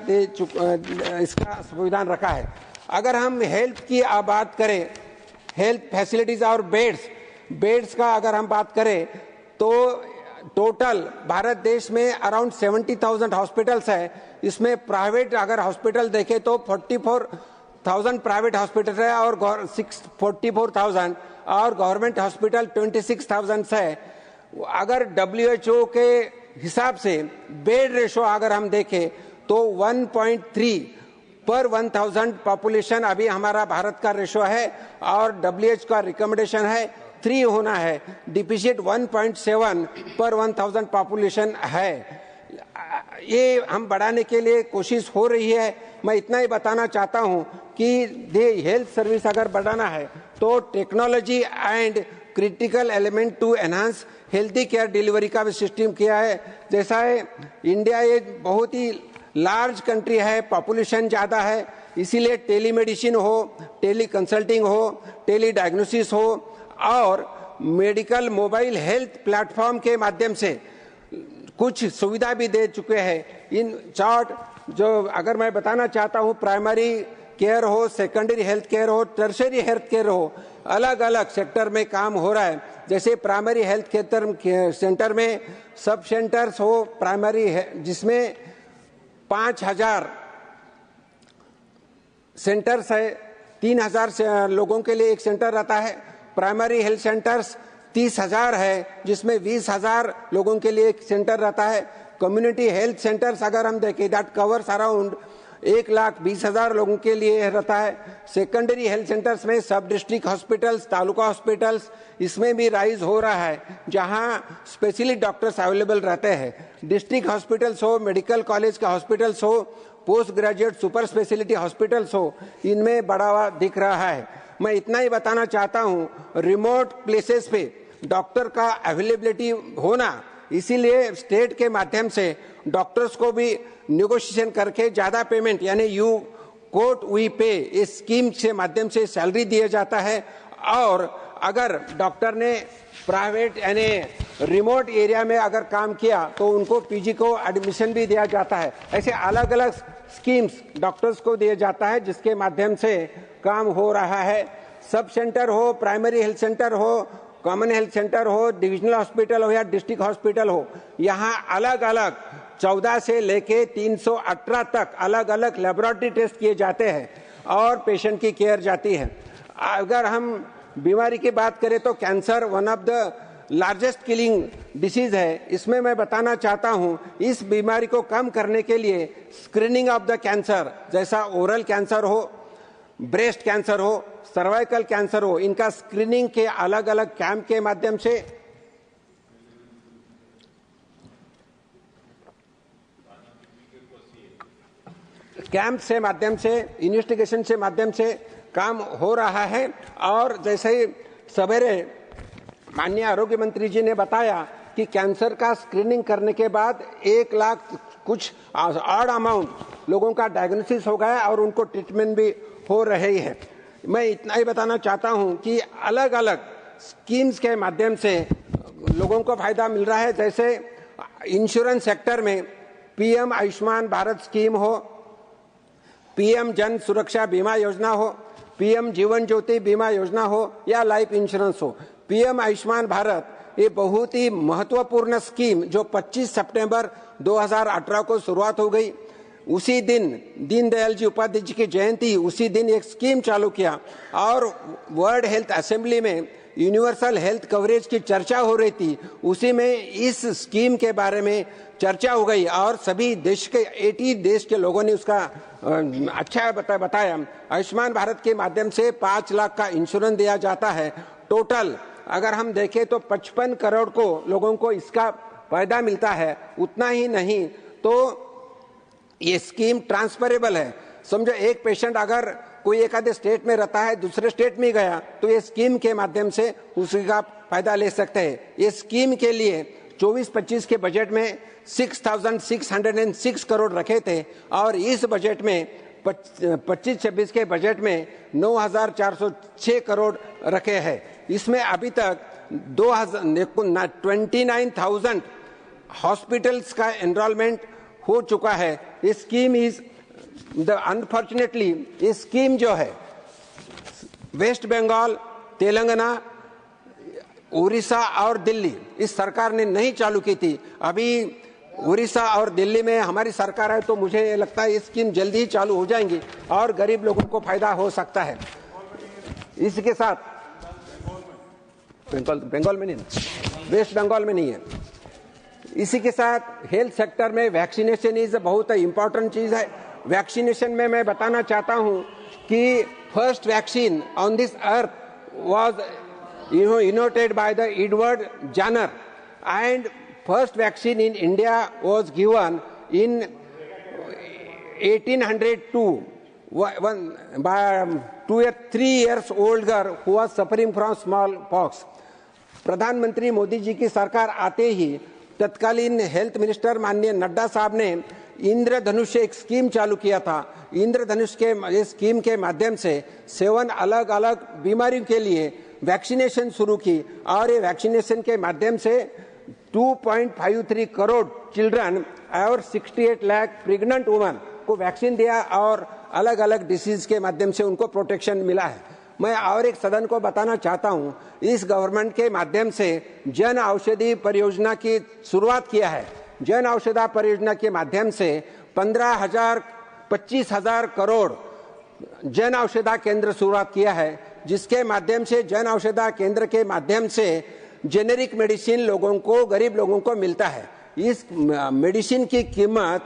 इसका संविधान रखा है। अगर हम हेल्थ की बात करें, हेल्थ फैसिलिटीज और बेड्स का अगर हम बात करें तो टोटल भारत देश में अराउंड 70,000 हॉस्पिटल्स है। इसमें प्राइवेट अगर हॉस्पिटल देखें तो 44,000 प्राइवेट हॉस्पिटल है और 44,000 और गवर्नमेंट हॉस्पिटल 26,000 है। अगर WHO के हिसाब से बेड रेशो अगर हम देखें तो 1.3 पर 1,000 पॉपुलेशन अभी हमारा भारत का रेशो है और WHO का रिकमेंडेशन है 3 होना है। डिफिसिट 1.7 पर 1,000 पॉपुलेशन है। ये हम बढ़ाने के लिए कोशिश हो रही है। मैं इतना ही बताना चाहता हूं कि हेल्थ सर्विस अगर बढ़ाना है तो technology and critical element to enhance healthy care delivery का भी सिस्टम किया है। जैसा है इंडिया एक बहुत ही लार्ज कंट्री है, पॉपुलेशन ज़्यादा है, इसीलिए टेलीमेडिसिन हो, टेली कंसल्टिंग हो, टेली डायग्नोसिस हो और मेडिकल मोबाइल हेल्थ प्लेटफॉर्म के माध्यम से कुछ सुविधा भी दे चुके हैं। इन शॉर्ट जो अगर मैं बताना चाहता हूँ, प्राइमरी केयर हो, सेकेंडरी हेल्थ केयर हो, टर्शरी हेल्थ केयर हो, अलग अलग सेक्टर में काम हो रहा है। जैसे प्राइमरी हेल्थ केयर सेंटर में सब सेंटर्स हो प्राइमरी जिसमें 5,000 सेंटर्स है, 3,000 लोगों के लिए एक सेंटर रहता है। प्राइमरी हेल्थ सेंटर्स 30,000 है, जिसमें 20,000 लोगों के लिए एक सेंटर रहता है। कम्युनिटी हेल्थ सेंटर्स अगर हम देखें दैट कवर्स अराउंड 1,20,000 लोगों के लिए रहता है। सेकेंडरी हेल्थ सेंटर्स में सब डिस्ट्रिक्ट हॉस्पिटल्स, तालुका हॉस्पिटल्स, इसमें भी राइज हो रहा है, जहां स्पेशलिस्ट डॉक्टर्स अवेलेबल रहते हैं। डिस्ट्रिक्ट हॉस्पिटल्स हो, मेडिकल कॉलेज का हॉस्पिटल्स हो, post graduate super speciality hospitals हो, इनमें बढ़ावा दिख रहा है। मैं इतना ही बताना चाहता हूं, रिमोट प्लेसेस पे डॉक्टर का अवेलेबिलिटी होना, इसीलिए स्टेट के माध्यम से डॉक्टर्स को भी नेगोशिएशन करके ज्यादा पेमेंट यानी यू कोट वी पे इस स्कीम के माध्यम से सैलरी दिया जाता है। और अगर डॉक्टर ने प्राइवेट यानी रिमोट एरिया में अगर काम किया तो उनको पीजी को एडमिशन भी दिया जाता है। ऐसे अलग अलग स्कीम्स डॉक्टर्स को दिया जाता है, जिसके माध्यम से काम हो रहा है। सब सेंटर हो, प्राइमरी हेल्थ सेंटर हो, कॉमन हेल्थ सेंटर हो, डिविजनल हॉस्पिटल हो या डिस्ट्रिक्ट हॉस्पिटल हो, यहाँ अलग अलग 14 से लेके 318 तक अलग अलग लेबोरेटरी टेस्ट किए जाते हैं और पेशेंट की केयर जाती है। अगर हम बीमारी की बात करें तो cancer one of the largest killing disease है। इसमें मैं बताना चाहता हूं, इस बीमारी को कम करने के लिए स्क्रीनिंग ऑफ द कैंसर, जैसा ओरल कैंसर हो, ब्रेस्ट कैंसर हो, सर्वाइकल कैंसर हो, इनका स्क्रीनिंग के अलग अलग कैंप के माध्यम से इन्वेस्टिगेशन से माध्यम से काम हो रहा है। और जैसे ही सवेरे माननीय आरोग्य मंत्री जी ने बताया कि कैंसर का स्क्रीनिंग करने के बाद 1 लाख कुछ ऑड अमाउंट लोगों का डायग्नोसिस हो गया और उनको ट्रीटमेंट भी हो रही है। मैं इतना ही बताना चाहता हूं कि अलग अलग स्कीम्स के माध्यम से लोगों को फायदा मिल रहा है। जैसे इंश्योरेंस सेक्टर में पीएम आयुष्मान भारत स्कीम हो, पीएम जन सुरक्षा बीमा योजना हो, पीएम जीवन ज्योति बीमा योजना हो या लाइफ इंश्योरेंस हो, पीएम आयुष्मान भारत ये बहुत ही महत्वपूर्ण स्कीम जो 25 सितंबर 2018 को शुरुआत हो गई। उसी दिन दीनदयाल जी उपाध्याय जी की जयंती, उसी दिन एक स्कीम चालू किया और वर्ल्ड हेल्थ असेंबली में यूनिवर्सल हेल्थ कवरेज की चर्चा हो रही थी। उसी में इस स्कीम के बारे में चर्चा हो गई और सभी देश के 80 देश के लोगों ने उसका अच्छा बताया। आयुष्मान भारत के माध्यम से 5 लाख का इंश्योरेंस दिया जाता है। टोटल अगर हम देखें तो 55 करोड़ को लोगों को इसका फायदा मिलता है। उतना ही नहीं तो ये स्कीम ट्रांसफरेबल है। समझो एक पेशेंट अगर कोई एक आधे स्टेट में रहता है, दूसरे स्टेट में गया तो ये स्कीम के माध्यम से उसका फायदा ले सकते हैं। ये स्कीम के लिए 24-25 के बजट में 6,606 करोड़ रखे थे और इस बजट में 25-26 के बजट में 9,406 करोड़ रखे हैं। इसमें अभी तक 29,000 हॉस्पिटल्स का एनरोलमेंट हो चुका है। ये स्कीम अनफॉर्चुनेटली ये स्कीम जो है वेस्ट बंगाल, तेलंगाना, उड़ीसा और दिल्ली इस सरकार ने नहीं चालू की थी। अभी उड़ीसा और दिल्ली में हमारी सरकार है तो मुझे लगता है ये स्कीम जल्दी ही चालू हो जाएंगी और गरीब लोगों को फायदा हो सकता है। इसके साथ बंगाल में नहीं, वेस्ट बंगाल में नहीं है। इसी के साथ हेल्थ सेक्टर में वैक्सीनेशन इज बहुत इंपॉर्टेंट चीज है। वैक्सीनेशन में मैं बताना चाहता हूं कि first vaccine on this earth was innovated by the Edward Jenner and first vaccine in India was given in 1802 by a 3 years old girl who was suffering from smallpox. प्रधानमंत्री मोदी जी की सरकार आते ही तत्कालीन हेल्थ मिनिस्टर माननीय नड्डा साहब ने इंद्रधनुष एक scheme चालू किया था। इंद्रधनुष के स्कीम के माध्यम से 7 अलग अलग बीमारियों के लिए वैक्सीनेशन शुरू की और ये वैक्सीनेशन के माध्यम से 2.53 करोड़ चिल्ड्रन और 68 लाख प्रेग्नेंट वुमेन को वैक्सीन दिया और अलग अलग डिसीज के माध्यम से उनको प्रोटेक्शन मिला है। मैं और एक सदन को बताना चाहता हूं, इस गवर्नमेंट के माध्यम से जन औषधि परियोजना की शुरुआत किया है। जन औषधि परियोजना के माध्यम से 25,000 करोड़ जन औषधि केंद्र शुरुआत किया है, जिसके माध्यम से जन औषधि केंद्र के माध्यम से जेनेरिक मेडिसिन लोगों को, गरीब लोगों को मिलता है। इस मेडिसिन की कीमत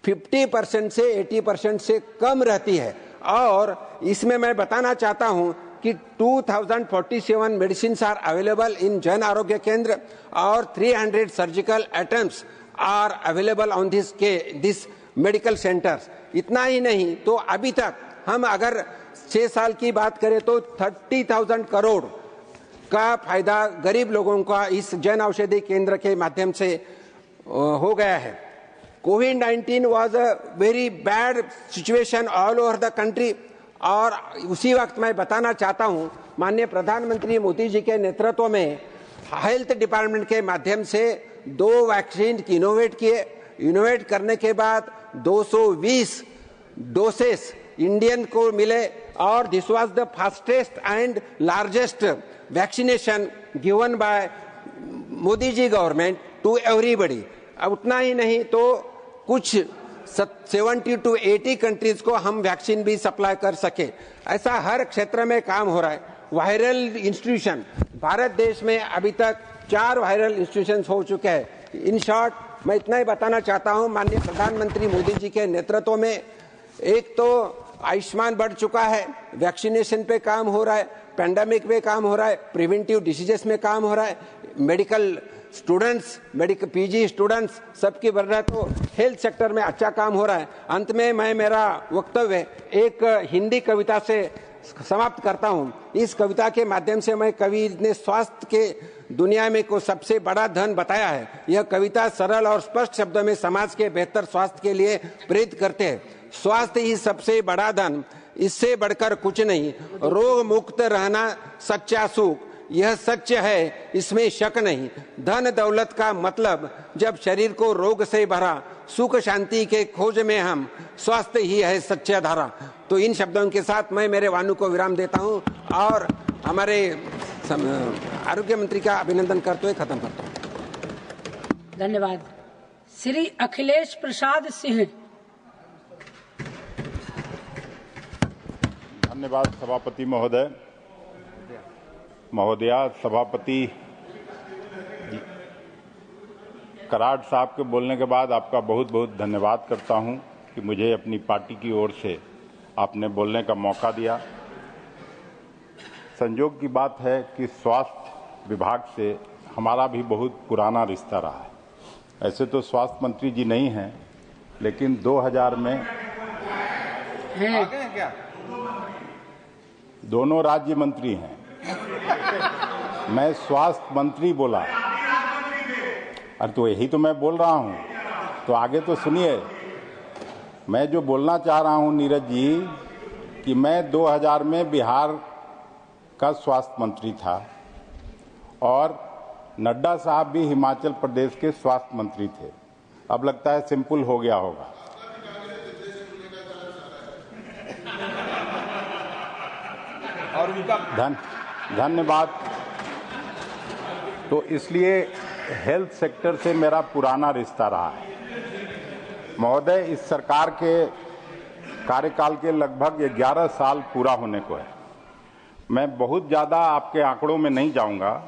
50% से 80% से कम रहती है और इसमें मैं बताना चाहता हूं कि 2047 medicine are available in Jan Arogya केंद्र और 300 surgical items are available on this medical centres. इतना ही नहीं तो अभी तक हम अगर 6 साल की बात करें तो 30,000 करोड़ का फायदा गरीब लोगों का इस जन औषधि केंद्र के माध्यम से हो गया है। कोविड-19 was a very bad situation all over the country और उसी वक्त मैं बताना चाहता हूं, माननीय प्रधानमंत्री मोदी जी के नेतृत्व में हेल्थ डिपार्टमेंट के माध्यम से 2 वैक्सीन इनोवेट किए। इनोवेट करने के बाद 220 डोसेस इंडियन को मिले और this was the fastest and largest vaccination given by Modi ji government to everybody. अब उतना ही नहीं तो कुछ 70 to 80 कंट्रीज को हम वैक्सीन भी सप्लाई कर सके। ऐसा हर क्षेत्र में काम हो रहा है। वायरल इंस्टीट्यूशन भारत देश में अभी तक 4 वायरल इंस्टीट्यूशन हो चुके हैं। इन शॉर्ट मैं इतना ही बताना चाहता हूं, माननीय प्रधानमंत्री मोदी जी के नेतृत्व में एक तो आयुष्मान बढ़ चुका है, वैक्सीनेशन पे काम हो रहा है, पैंडेमिक पे काम हो रहा है, प्रिवेंटिव डिसीजेस में काम हो रहा है, मेडिकल स्टूडेंट्स, पीजी स्टूडेंट्स सबकी बढ़ रहा है, तो हेल्थ सेक्टर में अच्छा काम हो रहा है। अंत में मैं मेरा वक्तव्य एक हिंदी कविता से समाप्त करता हूं। इस कविता के माध्यम से मैं कवि ने स्वास्थ्य के दुनिया में को सबसे बड़ा धन बताया है। यह कविता सरल और स्पष्ट शब्दों में समाज के बेहतर स्वास्थ्य के लिए प्रेरित करते हैं। स्वास्थ्य ही सबसे बड़ा धन, इससे बढ़कर कुछ नहीं, रोग मुक्त रहना सच्चा सुख, यह सच है इसमें शक नहीं। धन दौलत का मतलब जब शरीर को रोग से भरा, सुख शांति के खोज में हम, स्वास्थ्य ही है सच्चा धारा। तो इन शब्दों के साथ मैं मेरे वाणु को विराम देता हूं और हमारे आरोग्य मंत्री का अभिनंदन करते हुए खत्म करता हूं। धन्यवाद। श्री अखिलेश प्रसाद सिंह। धन्यवाद सभापति महोदय। महोदया, सभापति कराड़ साहब के बोलने के बाद आपका बहुत बहुत धन्यवाद करता हूं कि मुझे अपनी पार्टी की ओर से आपने बोलने का मौका दिया। संयोग की बात है कि स्वास्थ्य विभाग से हमारा भी बहुत पुराना रिश्ता रहा है। ऐसे तो स्वास्थ्य मंत्री जी नहीं हैं, लेकिन 2000 में दोनों राज्य मंत्री हैं। मैं स्वास्थ्य मंत्री बोला, अरे तो यही तो मैं बोल रहा हूं, तो आगे तो सुनिए। मैं जो बोलना चाह रहा हूं नीरज जी, कि मैं 2000 में बिहार का स्वास्थ्य मंत्री था और नड्डा साहब भी हिमाचल प्रदेश के स्वास्थ्य मंत्री थे। अब लगता है सिंपल हो गया होगा। और उनका धन्यवाद। तो इसलिए हेल्थ सेक्टर से मेरा पुराना रिश्ता रहा है। महोदय, इस सरकार के कार्यकाल के लगभग 11 साल पूरा होने को है। मैं बहुत ज़्यादा आपके आंकड़ों में नहीं जाऊंगा,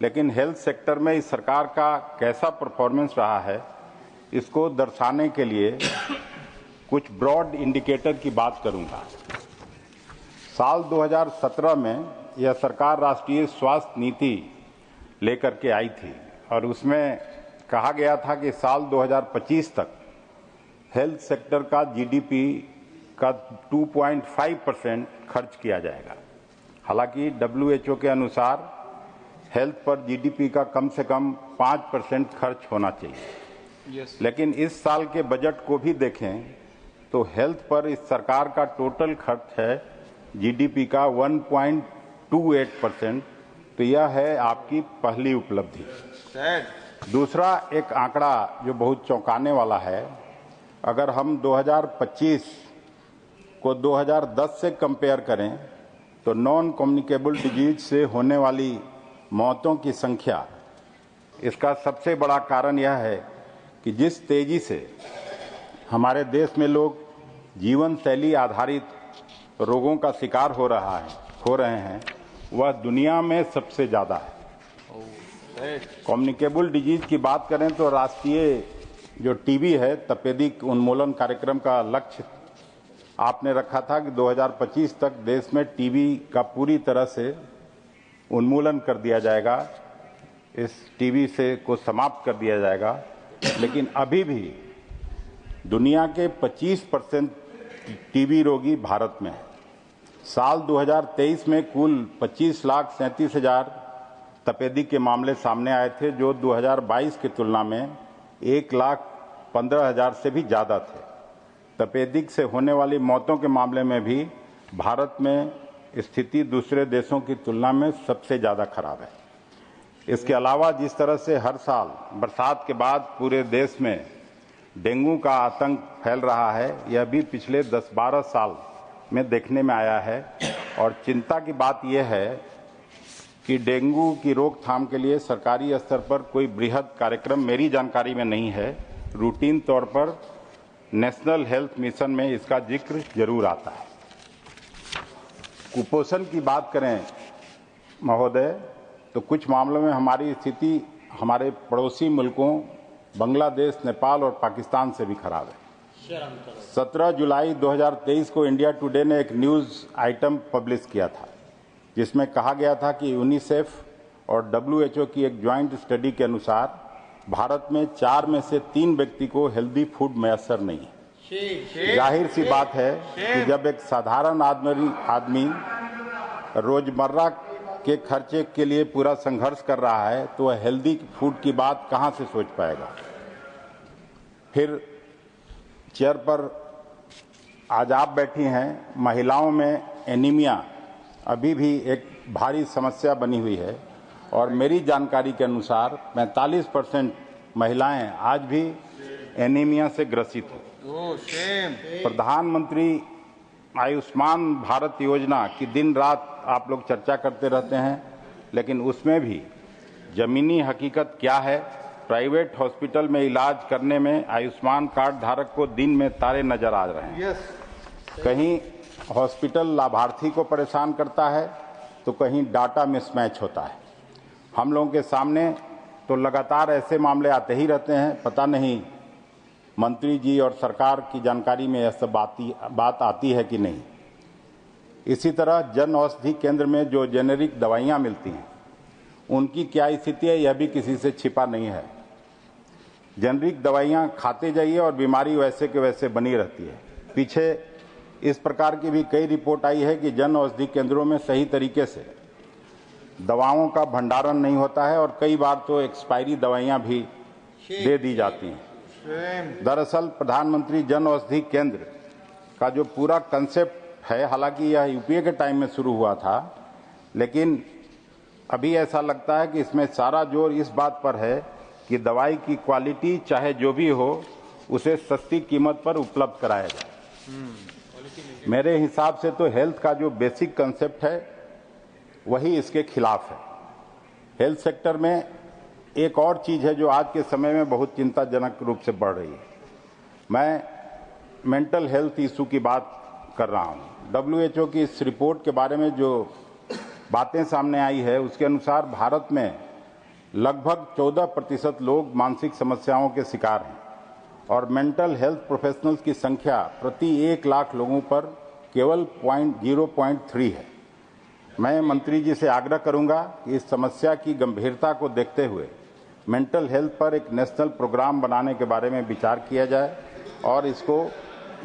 लेकिन हेल्थ सेक्टर में इस सरकार का कैसा परफॉर्मेंस रहा है, इसको दर्शाने के लिए कुछ ब्रॉड इंडिकेटर की बात करूंगा। साल 2017 में यह सरकार राष्ट्रीय स्वास्थ्य नीति लेकर के आई थी और उसमें कहा गया था कि साल 2025 तक हेल्थ सेक्टर का जीडीपी का 2.5% खर्च किया जाएगा। हालांकि WHO के अनुसार हेल्थ पर जीडीपी का कम से कम 5% खर्च होना चाहिए। लेकिन इस साल के बजट को भी देखें तो हेल्थ पर इस सरकार का टोटल खर्च है जीडीपी का 1.28%। तो यह है आपकी पहली उपलब्धि। दूसरा एक आंकड़ा जो बहुत चौंकाने वाला है, अगर हम 2025 को 2010 से कंपेयर करें तो नॉन कम्युनिकेबल डिजीज से होने वाली मौतों की संख्या, इसका सबसे बड़ा कारण यह है कि जिस तेजी से हमारे देश में लोग जीवन शैली आधारित रोगों का शिकार हो रहे हैं, वह दुनिया में सबसे ज्यादा है। कम्युनिकेबल डिजीज की बात करें तो राष्ट्रीय जो टीबी है, तपेदिक उन्मूलन कार्यक्रम का लक्ष्य आपने रखा था कि 2025 तक देश में टीबी का पूरी तरह से उन्मूलन कर दिया जाएगा, इस टीबी से को समाप्त कर दिया जाएगा। लेकिन अभी भी दुनिया के 25% टीबी रोगी भारत में है। साल 2023 में कुल 25,37,000 तपेदिक के मामले सामने आए थे, जो 2022 की तुलना में 1,15,000 से भी ज्यादा थे। तपेदिक से होने वाली मौतों के मामले में भी भारत में स्थिति दूसरे देशों की तुलना में सबसे ज्यादा खराब है। इसके अलावा जिस तरह से हर साल बरसात के बाद पूरे देश में डेंगू का आतंक फैल रहा है, यह भी पिछले 10-12 साल में देखने में आया है। और चिंता की बात यह है कि डेंगू की रोकथाम के लिए सरकारी स्तर पर कोई बृहद कार्यक्रम मेरी जानकारी में नहीं है। रूटीन तौर पर नेशनल हेल्थ मिशन में इसका जिक्र जरूर आता है। कुपोषण की बात करें महोदय, तो कुछ मामलों में हमारी स्थिति हमारे पड़ोसी मुल्कों बांग्लादेश, नेपाल और पाकिस्तान से भी खराब है। 17 जुलाई 2023 को इंडिया टुडे ने एक न्यूज़ आइटम पब्लिश किया था, जिसमें कहा गया था कि यूनिसेफ और WHO की एक ज्वाइंट स्टडी के अनुसार भारत में 4 में से 3 व्यक्ति को हेल्दी फूड मैसर नहीं है। जाहिर सी बात है कि जब एक साधारण आदमी रोजमर्रा के खर्चे के लिए पूरा संघर्ष कर रहा है, तो वह हेल्दी फूड की बात कहां से सोच पाएगा। फिर चेयर पर आज आप बैठी हैं, महिलाओं में एनीमिया अभी भी एक भारी समस्या बनी हुई है और मेरी जानकारी के अनुसार 45% महिलाएं आज भी एनीमिया से ग्रसित हैं। प्रधानमंत्री आयुष्मान भारत योजना की दिन रात आप लोग चर्चा करते रहते हैं, लेकिन उसमें भी जमीनी हकीकत क्या है। प्राइवेट हॉस्पिटल में इलाज करने में आयुष्मान कार्ड धारक को दिन में तारे नजर आ रहे हैं। कहीं हॉस्पिटल लाभार्थी को परेशान करता है तो कहीं डाटा मिसमैच होता है। हम लोगों के सामने तो लगातार ऐसे मामले आते ही रहते हैं। पता नहीं मंत्री जी और सरकार की जानकारी में यह सब बात आती है कि नहीं। इसी तरह जन औषधि केंद्र में जो जेनेरिक दवाइयां मिलती हैं, उनकी क्या स्थिति है, यह भी किसी से छिपा नहीं है। जेनेरिक दवाइयां खाते जाइए और बीमारी वैसे के वैसे बनी रहती है। पीछे इस प्रकार की भी कई रिपोर्ट आई है कि जन औषधि केंद्रों में सही तरीके से दवाओं का भंडारण नहीं होता है और कई बार तो एक्सपायरी दवाइयां भी दे दी जाती हैं। दरअसल प्रधानमंत्री जन औषधि केंद्र का जो पूरा कंसेप्ट है, हालांकि यह यूपीए के टाइम में शुरू हुआ था, लेकिन अभी ऐसा लगता है कि इसमें सारा जोर इस बात पर है कि दवाई की क्वालिटी चाहे जो भी हो, उसे सस्ती कीमत पर उपलब्ध कराया जाए। मेरे हिसाब से तो हेल्थ का जो बेसिक कंसेप्ट है वही इसके खिलाफ है। हेल्थ सेक्टर में एक और चीज है जो आज के समय में बहुत चिंताजनक रूप से बढ़ रही है। मैं मेंटल हेल्थ इशू की बात कर रहा हूं। WHO की इस रिपोर्ट के बारे में जो बातें सामने आई है, उसके अनुसार भारत में लगभग 14% लोग मानसिक समस्याओं के शिकार हैं और मेंटल हेल्थ प्रोफेशनल्स की संख्या प्रति 1 लाख लोगों पर केवल 0.3 है। मैं मंत्री जी से आग्रह करूंगा कि इस समस्या की गंभीरता को देखते हुए मेंटल हेल्थ पर एक नेशनल प्रोग्राम बनाने के बारे में विचार किया जाए और इसको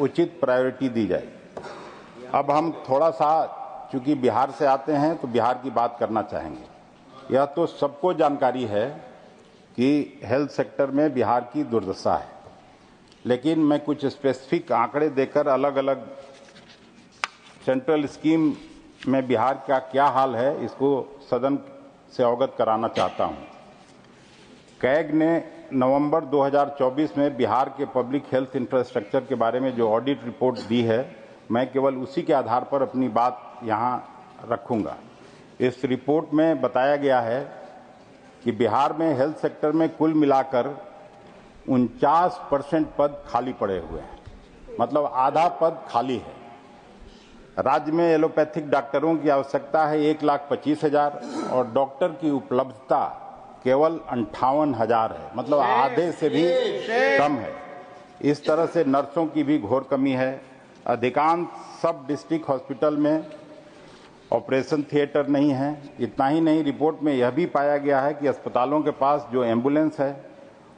उचित प्रायोरिटी दी जाए। अब हम थोड़ा सा, चूंकि बिहार से आते हैं, तो बिहार की बात करना चाहेंगे। यह तो सबको जानकारी है कि हेल्थ सेक्टर में बिहार की दुर्दशा है, लेकिन मैं कुछ स्पेसिफिक आंकड़े देकर अलग अलग सेंट्रल स्कीम में बिहार का क्या हाल है, इसको सदन से अवगत कराना चाहता हूं। कैग ने नवंबर 2024 में बिहार के पब्लिक हेल्थ इंफ्रास्ट्रक्चर के बारे में जो ऑडिट रिपोर्ट दी है, मैं केवल उसी के आधार पर अपनी बात यहां रखूंगा। इस रिपोर्ट में बताया गया है कि बिहार में हेल्थ सेक्टर में कुल मिलाकर 49% पद खाली पड़े हुए हैं, मतलब आधा पद खाली है। राज्य में एलोपैथिक डॉक्टरों की आवश्यकता है 1,25,000 और डॉक्टर की उपलब्धता केवल 58,000 है, मतलब आधे से भी कम है। इस तरह से नर्सों की भी घोर कमी है। अधिकांश सब डिस्ट्रिक्ट हॉस्पिटल में ऑपरेशन थिएटर नहीं है। इतना ही नहीं, रिपोर्ट में यह भी पाया गया है कि अस्पतालों के पास जो एम्बुलेंस है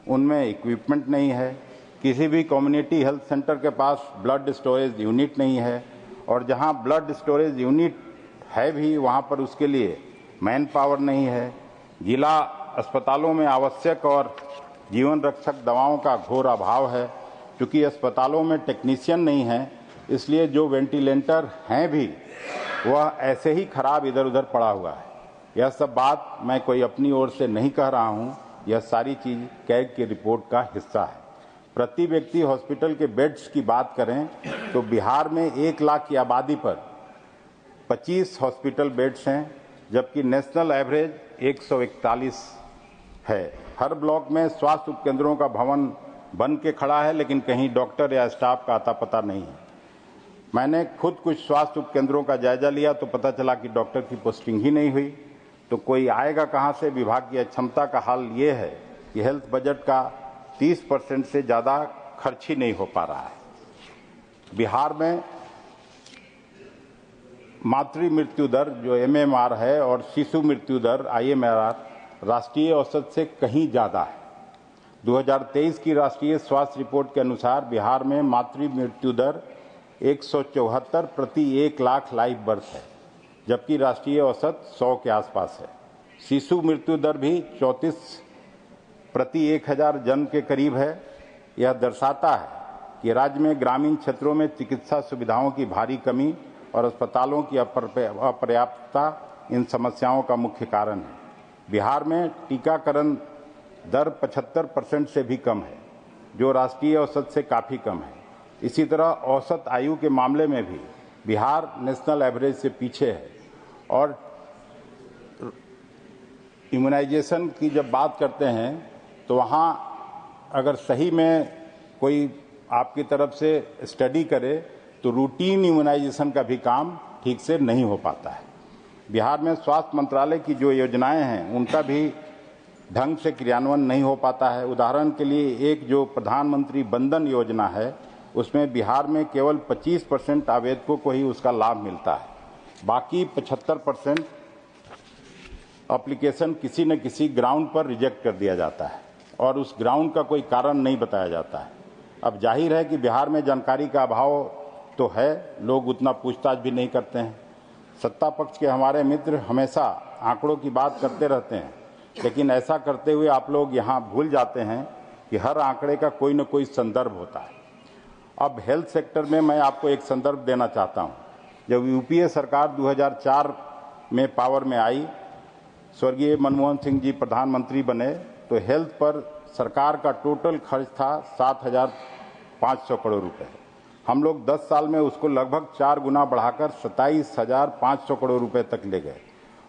उनमें इक्विपमेंट नहीं है। किसी भी कम्युनिटी हेल्थ सेंटर के पास ब्लड स्टोरेज यूनिट नहीं है और जहां ब्लड स्टोरेज यूनिट है भी वहां पर उसके लिए मैन पावर नहीं है। जिला अस्पतालों में आवश्यक और जीवन रक्षक दवाओं का घोर अभाव है। क्योंकि अस्पतालों में टेक्नीशियन नहीं है, इसलिए जो वेंटिलेटर हैं भी वह ऐसे ही खराब इधर उधर पड़ा हुआ है। यह सब बात मैं कोई अपनी ओर से नहीं कह रहा हूं, यह सारी चीज कैग की रिपोर्ट का हिस्सा है। प्रति व्यक्ति हॉस्पिटल के बेड्स की बात करें तो बिहार में 1 लाख की आबादी पर 25 हॉस्पिटल बेड्स हैं, जबकि नेशनल एवरेज 141 है। हर ब्लॉक में स्वास्थ्य उपकेंद्रों का भवन बन के खड़ा है, लेकिन कहीं डॉक्टर या स्टाफ का आता पता नहीं है। मैंने खुद कुछ स्वास्थ्य उपकेंद्रों का जायजा लिया तो पता चला कि डॉक्टर की पोस्टिंग ही नहीं हुई। तो कोई आएगा कहां से? विभाग की अक्षमता का हाल ये है कि हेल्थ बजट का 30% से ज्यादा खर्च ही नहीं हो पा रहा है। बिहार में मातृ मृत्यु दर जो MMR है और शिशु मृत्यु दर IMR राष्ट्रीय औसत से कहीं ज्यादा है। 2023 की राष्ट्रीय स्वास्थ्य रिपोर्ट के अनुसार बिहार में मातृ मृत्यु दर 174 प्रति 1 लाख लाइव बर्थ है, जबकि राष्ट्रीय औसत 100 के आसपास है। शिशु मृत्यु दर भी 34 प्रति 1000 जन्म के करीब है। यह दर्शाता है कि राज्य में ग्रामीण क्षेत्रों में चिकित्सा सुविधाओं की भारी कमी और अस्पतालों की अपर्याप्तता इन समस्याओं का मुख्य कारण है। बिहार में टीकाकरण दर 75% से भी कम है, जो राष्ट्रीय औसत से काफी कम है। इसी तरह औसत आयु के मामले में भी बिहार नेशनल एवरेज से पीछे है। और इम्यूनाइजेशन की जब बात करते हैं तो वहाँ अगर सही में कोई आपकी तरफ से स्टडी करे तो रूटीन इम्यूनाइजेशन का भी काम ठीक से नहीं हो पाता है। बिहार में स्वास्थ्य मंत्रालय की जो योजनाएं हैं उनका भी ढंग से क्रियान्वयन नहीं हो पाता है। उदाहरण के लिए एक जो प्रधानमंत्री बंधन योजना है उसमें बिहार में केवल 25% आवेदकों को ही उसका लाभ मिलता है। बाकी 75% एप्लीकेशन किसी न किसी ग्राउंड पर रिजेक्ट कर दिया जाता है और उस ग्राउंड का कोई कारण नहीं बताया जाता है। अब जाहिर है कि बिहार में जानकारी का अभाव तो है, लोग उतना पूछताछ भी नहीं करते हैं। सत्ता पक्ष के हमारे मित्र हमेशा आंकड़ों की बात करते रहते हैं, लेकिन ऐसा करते हुए आप लोग यहाँ भूल जाते हैं कि हर आंकड़े का कोई न कोई संदर्भ होता है। अब हेल्थ सेक्टर में मैं आपको एक संदर्भ देना चाहता हूँ। जब यूपीए सरकार 2004 में पावर में आई, स्वर्गीय मनमोहन सिंह जी प्रधानमंत्री बने, तो हेल्थ पर सरकार का टोटल खर्च था 7,500 करोड़ रुपए। हम लोग 10 साल में उसको लगभग 4 गुना बढ़ाकर 27,500 करोड़ रुपए तक ले गए।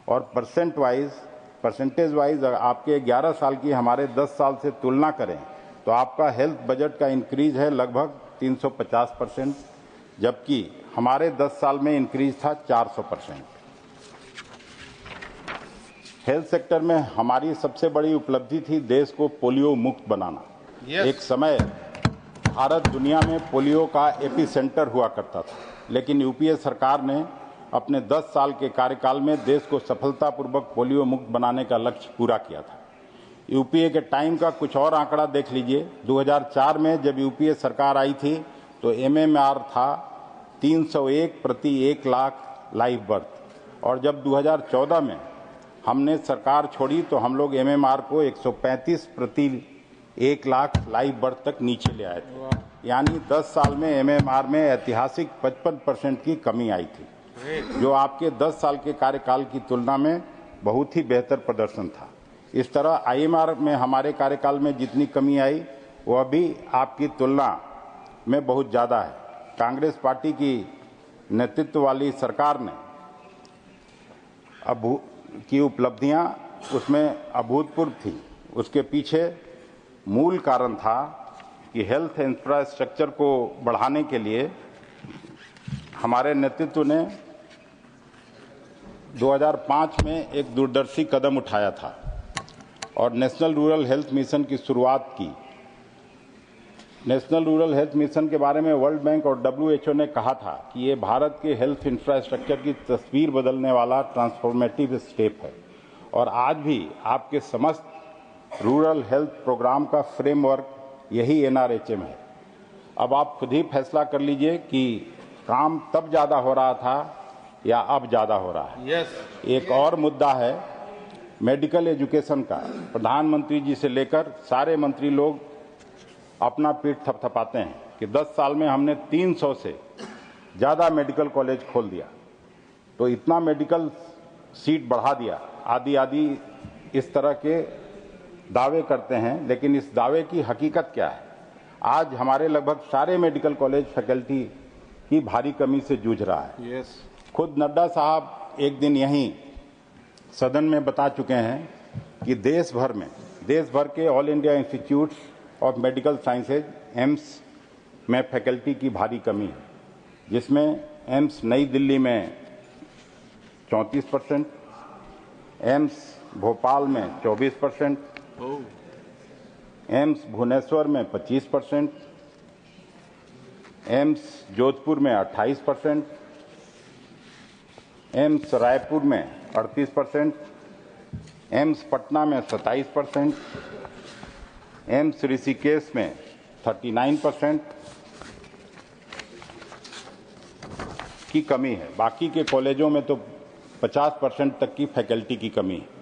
और परसेंटेज वाइज आपके 11 साल की हमारे 10 साल से तुलना करें तो आपका हेल्थ बजट का इंक्रीज है लगभग 350%, जबकि हमारे 10 साल में इंक्रीज था 400%। हेल्थ सेक्टर में हमारी सबसे बड़ी उपलब्धि थी देश को पोलियो मुक्त बनाना। एक समय भारत दुनिया में पोलियो का एपी सेंटर हुआ करता था, लेकिन यूपीए सरकार ने अपने 10 साल के कार्यकाल में देश को सफलतापूर्वक पोलियो मुक्त बनाने का लक्ष्य पूरा किया था। यूपीए के टाइम का कुछ और आंकड़ा देख लीजिए। 2004 में जब यूपीए सरकार आई थी तो MMR था 301 प्रति 1 लाख लाइव बर्थ, और जब 2014 में हमने सरकार छोड़ी तो हम लोग MMR को 135 प्रति 1 लाख लाइव बर्थ तक नीचे ले आए थे। यानी 10 साल में MMR में ऐतिहासिक 55% की कमी आई थी, जो आपके 10 साल के कार्यकाल की तुलना में बहुत ही बेहतर प्रदर्शन था। इस तरह IMR में हमारे कार्यकाल में जितनी कमी आई वह भी आपकी तुलना में बहुत ज़्यादा है। कांग्रेस पार्टी की नेतृत्व वाली सरकार ने की उपलब्धियां उसमें अभूतपूर्व थी। उसके पीछे मूल कारण था कि हेल्थ इंफ्रास्ट्रक्चर को बढ़ाने के लिए हमारे नेतृत्व ने 2005 में एक दूरदर्शी कदम उठाया था और नेशनल रूरल हेल्थ मिशन की शुरुआत की। नेशनल रूरल हेल्थ मिशन के बारे में वर्ल्ड बैंक और WHO ने कहा था कि ये भारत के हेल्थ इंफ्रास्ट्रक्चर की तस्वीर बदलने वाला ट्रांसफॉर्मेटिव स्टेप है, और आज भी आपके समस्त रूरल हेल्थ प्रोग्राम का फ्रेमवर्क यही NRHM है। अब आप खुद ही फैसला कर लीजिए कि काम तब ज़्यादा हो रहा था या अब ज़्यादा हो रहा है। एक और मुद्दा है मेडिकल एजुकेशन का। प्रधानमंत्री जी से लेकर सारे मंत्री लोग अपना पीठ थपथपाते हैं कि 10 साल में हमने 300 से ज़्यादा मेडिकल कॉलेज खोल दिया, तो इतना मेडिकल सीट बढ़ा दिया, आदि इस तरह के दावे करते हैं। लेकिन इस दावे की हकीकत क्या है? आज हमारे लगभग सारे मेडिकल कॉलेज फैकल्टी की भारी कमी से जूझ रहा है। खुद नड्डा साहब एक दिन यहीं सदन में बता चुके हैं कि देश भर के all India institutes of medical sciences AIIMS में फैकल्टी की भारी कमी है, जिसमें एम्स नई दिल्ली में 34%, एम्स भोपाल में 24%, एम्स भुवनेश्वर में 25%, एम्स जोधपुर में 28%, एम्स रायपुर में 38%, एम्स पटना में 27%, एम्स ऋषिकेश में 39% की कमी है। बाकी के कॉलेजों में तो 50% तक की फैकल्टी की कमी है।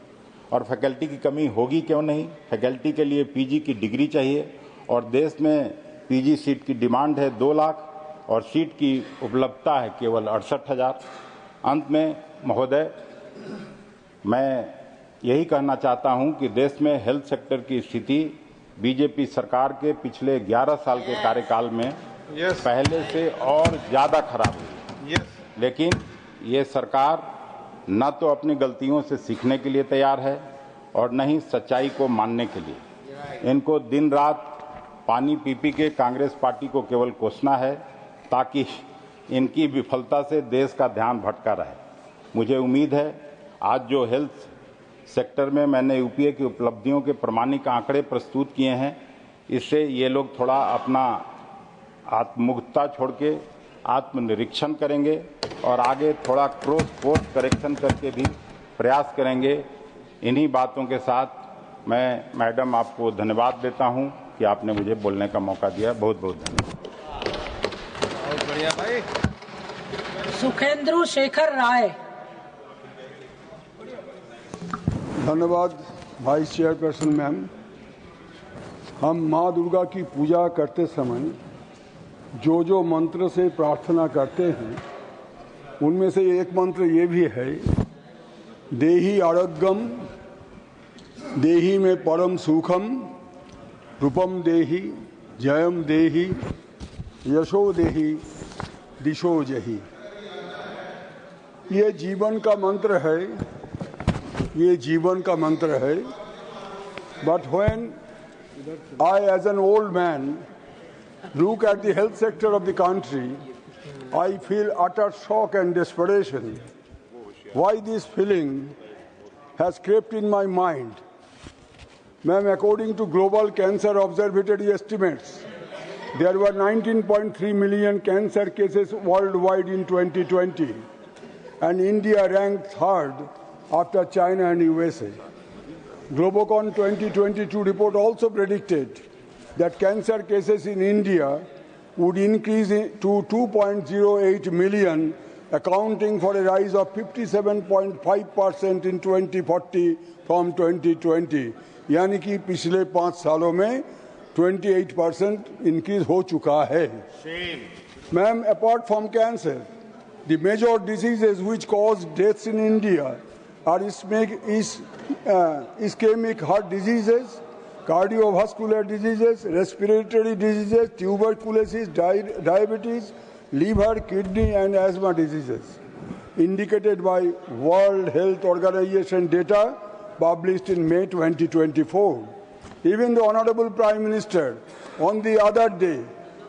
और फैकल्टी की कमी होगी क्यों नहीं? फैकल्टी के लिए पीजी की डिग्री चाहिए और देश में पीजी सीट की डिमांड है 2 लाख और सीट की उपलब्धता है केवल 68,000। अंत में महोदय, मैं यही कहना चाहता हूं कि देश में हेल्थ सेक्टर की स्थिति बीजेपी सरकार के पिछले 11 साल के कार्यकाल में पहले से और ज्यादा खराब हुई। लेकिन ये सरकार न तो अपनी गलतियों से सीखने के लिए तैयार है और न ही सच्चाई को मानने के लिए। इनको दिन रात पानी पी पी के कांग्रेस पार्टी को केवल कोसना है ताकि इनकी विफलता से देश का ध्यान भटका रहे। मुझे उम्मीद है आज जो हेल्थ सेक्टर में मैंने यूपीए की उपलब्धियों के प्रमाणिक आंकड़े प्रस्तुत किए हैं, इससे ये लोग थोड़ा अपना आत्ममुग्धता छोड़ के आत्मनिरीक्षण करेंगे और आगे थोड़ा कोर्स करेक्शन करके भी प्रयास करेंगे। इन्हीं बातों के साथ मैं मैडम आपको धन्यवाद देता हूं कि आपने मुझे बोलने का मौका दिया। बहुत बहुत धन्यवाद। बहुत बढ़िया भाई। सुखेंद्र शेखर राय। धन्यवाद वाइस चेयरपर्सन मैम। हम माँ दुर्गा की पूजा करते समय जो मंत्र से प्रार्थना करते हैं उनमें से एक मंत्र ये भी है, देहि आरोग्यम देहि में परम सुखम रूपम देहि जयम देहि यशो देहि दिशो जहि। ये जीवन का मंत्र है, ये जीवन का मंत्र है। But when I as an old man look at the health sector of the country, I feel utter shock and desperation. Why this feeling has crept in my mind? Ma'am, according to Global Cancer Observatory estimates, there were 19.3 million cancer cases worldwide in 2020, and India ranked third after China and USA. Globocon 2022 report also predicted that cancer cases in India would increase to 2.08 million, accounting for a rise of 57.5% in 2040 from 2020. यानी कि पिछले 5 सालों में 28% increase हो चुका है. Ma'am, apart from cancer, the major diseases which cause deaths in India are ischemic heart diseases, cardiovascular diseases, respiratory diseases, tuberculosis, diabetes, liver, kidney and asthma diseases, indicated by World Health Organization data published in May 2024. Even the Honorable Prime Minister on the other day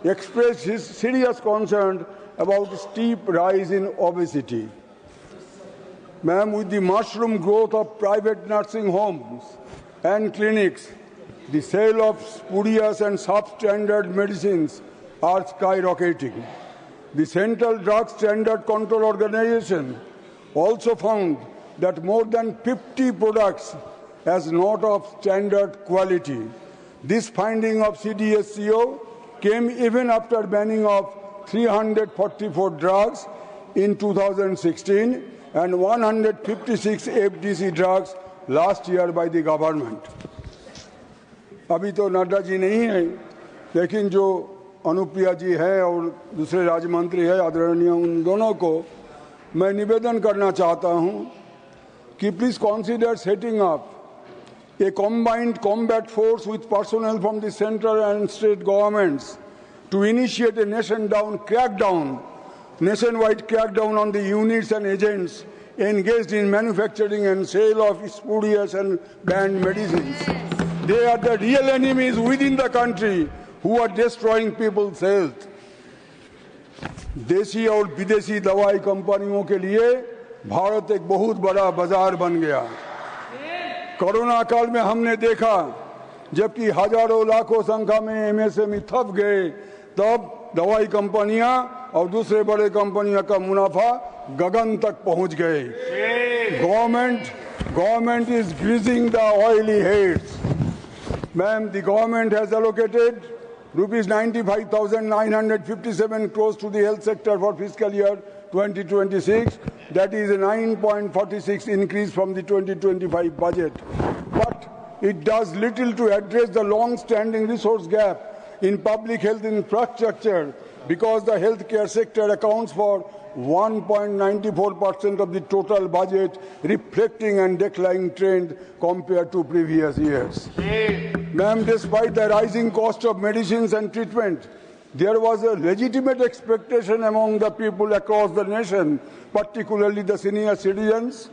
expressed his serious concern about steep rise in obesity. Ma'am, with the mushroom growth of private nursing homes and clinics, the sale of spurious and substandard medicines are skyrocketing. The Central Drug Standard Control Organization also found that more than 50 products as not of standard quality. This finding of CDSCO came even after banning of 344 drugs in 2016 and 156 FDC drugs last year by the government. अभी तो नड्डा जी नहीं है, लेकिन जो अनुप्रिया जी है और दूसरे राज्य मंत्री है आदरणीय, उन दोनों को मैं निवेदन करना चाहता हूं कि please consider setting up a combined combat force with personnel from the central and state governments to initiate a nationwide crackdown on the units and agents engaged in manufacturing and sale of spurious and banned medicines. They are the real enemies within the country who are destroying people's health. देशी और विदेशी दवाई कंपनियों के लिए भारत एक बहुत बड़ा बाजार बन गया। कोरोना काल में हमने देखा जबकि हजारों लाखों संख्या में एमएसएमई थप गए, तब दवाई कंपनियां और दूसरे बड़े कंपनियों का मुनाफा गगन तक पहुंच गए। Government is greasing the oily heads. Ma'am, the government has allocated rupees 95,957 crores to the health sector for fiscal year 2026. That is a 9.46 increase from the 2025 budget. But it does little to address the long-standing resource gap in public health infrastructure, because the healthcare sector accounts for 1.94% of the total budget, reflecting a declining trend compared to previous years. Ma'am, despite the rising cost of medicines and treatment, there was a legitimate expectation among the people across the nation, particularly the senior citizens,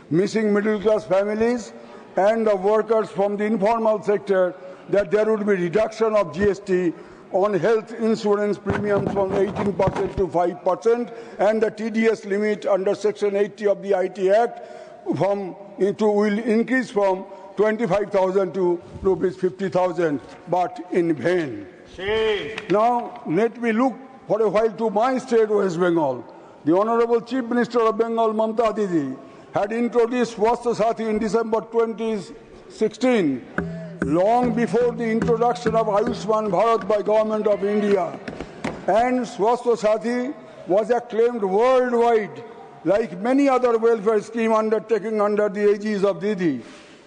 missing middle-class families, and the workers from the informal sector, that there would be reduction of GST on health insurance premiums from 18% to 5%, and the TDS limit under Section 80 of the IT Act will increase from 25,000 to rupees 50,000, but in vain. Now, let me look for a while to my state, West Bengal. The Honorable Chief Minister of Bengal, Mamta Didi, had introduced Swasthya Sathi in December 2016, long before the introduction of Ayushman Bharat by Government of India. And Swasthya Sathi was acclaimed worldwide, like many other welfare schemes undertaken under the aegis of Didi.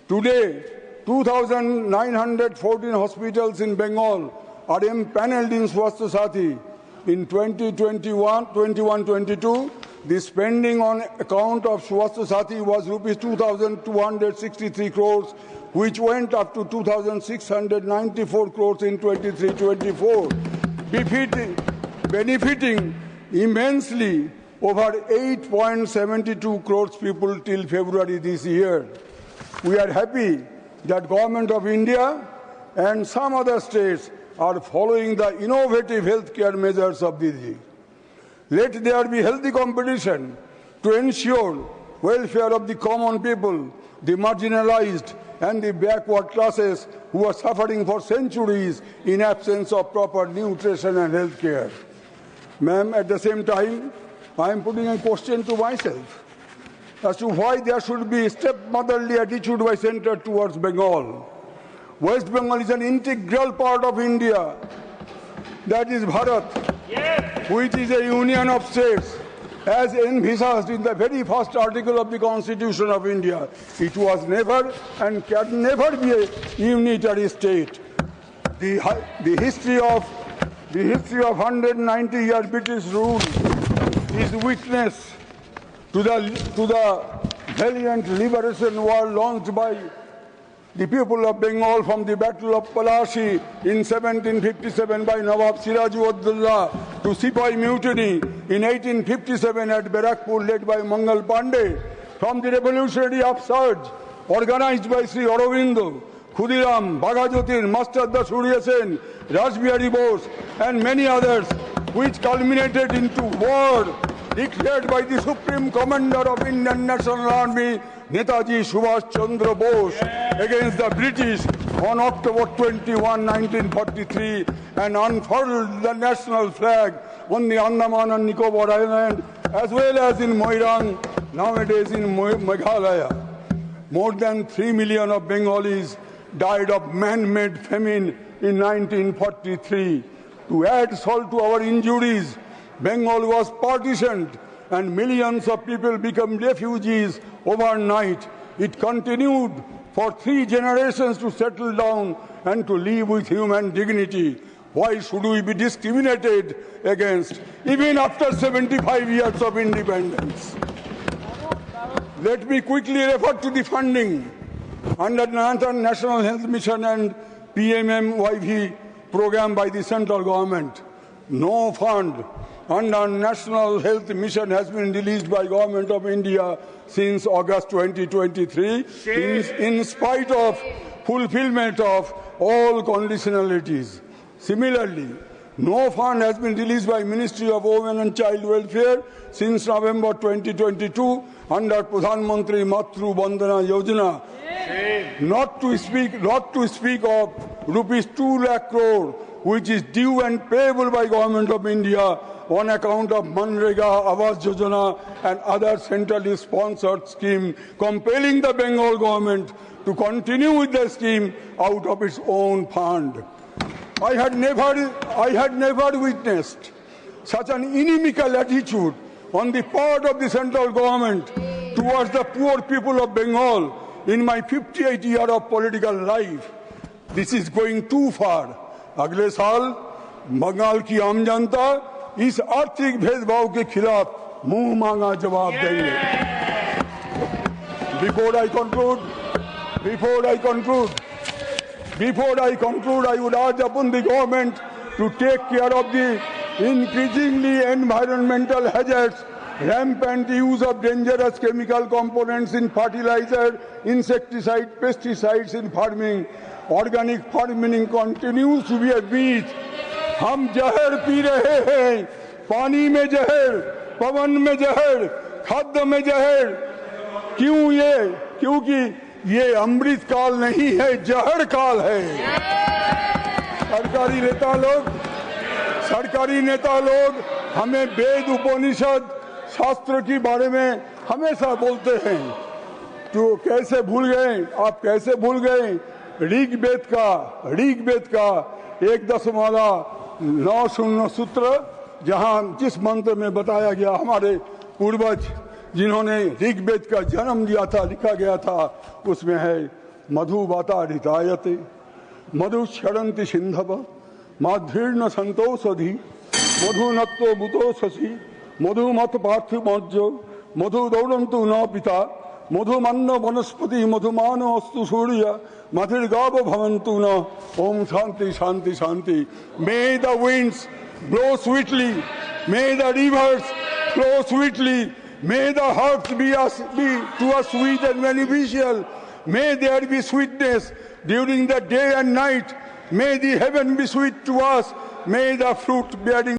Today, 2,914 hospitals in Bengal are empaneled in Swasthya Sathi. In 2021-22, the spending on account of Swasthya Sathi was rupees 2,263 crores, which went up to 2,694 crores in 23-24, benefiting immensely over 8.72 crores people till February this year. We are happy that Government of India and some other states are following the innovative healthcare measures of Didi. Let there be healthy competition to ensure welfare of the common people, the marginalized, and the backward classes who are suffering for centuries in absence of proper nutrition and health care. Ma'am, at the same time, I am putting a question to myself as to why there should be stepmotherly attitude by center towards Bengal. West Bengal is an integral part of India. That is Bharat, which is a union of states, as envisaged in the very first article of the Constitution of India. It was never and can never be a unitary state. The history of 190-year British rule is witness to the valiant liberation war launched by the people of Bengal from the Battle of Palashi in 1757 by Nawab Siraj-ud-Dawla to Sepoy Mutiny in 1857 at Barakpur led by Mangal Pandey, from the revolutionary upsurge organized by Sri Aurobindo, Khudiram, Bhagajotin, Master Das Surya Sen, Rajbihari Bose, and many others, which culminated into war declared by the Supreme Commander of Indian National Army, Netaji Subhash Chandra Bose, against the British on October 21, 1943, and unfurled the national flag on the Andaman and Nicobar Island, as well as in Moirang, nowadays in Meghalaya. More than 3 million of Bengalis died of man-made famine in 1943. To add salt to our injuries, Bengal was partitioned and millions of people became refugees overnight. It continued for 3 generations to settle down and to live with human dignity. Why should we be discriminated against even after 75 years of independence? Let me quickly refer to the funding. under National Health Mission and PMMYV program by the central government. No fund under National Health Mission has been released by Government of India since August 2023 in spite of fulfillment of all conditionalities. Similarly, no fund has been released by Ministry of Women and Child Welfare since November 2022 under Pradhan Mantri Matru Bandhana Yojana. Not to speak of rupees 2 lakh crore, which is due and payable by Government of India on account of Manrega, Awas Yojana and other centrally sponsored scheme, compelling the Bengal government to continue with the scheme out of its own fund. I had never witnessed such an inimical attitude on the part of the central government towards the poor people of Bengal in my 58 years of political life. This is going too far. अगले साल बंगाल की आम जनता इस आर्थिक भेदभाव के खिलाफ मुंह मांगा जवाब देंगे. Before I conclude, I would urge upon the government to take care of the increasingly environmental hazards, rampant use of dangerous chemical components in fertilizer, insecticide, pesticides in farming. Organic farming continues to be a beast. हम जहर P रहे हैं, पानी में जहर, पवन में जहर, खाद्य में जहर. क्यों ये? क्योंकि ये अमृत काल नहीं है, जहर काल है. सरकारी नेता लोग हमें वेद उपनिषद शास्त्र के बारे में हमेशा बोलते हैं. तो कैसे भूल गए? आप कैसे भूल गए ऋग्वेद का 1.90 सूत्र, जहां जिस मंत्र में बताया गया हमारे पूर्वज जिन्होंने ऋग्वेद का जन्म दिया था, लिखा गया था, उसमें है मधुवाता ऋतायते मधु क्षरंति सिंधव माधीर्ण संतोषधि मधुनत्तो बुतो शशि मधुमत पार्थिवज्जो मधु दौड़ंतु न पिता मधुमन्न वनस्पति मधुमान अस्तु सूर्य मधुर्गाव भवन्तु न. ओम शांति शांति शांति. May the winds blow sweetly, may the rivers flow sweetly, may the herbs be to us sweet and beneficial, may there be sweetness during the day and night, may the heaven be sweet to us, may the fruit bearing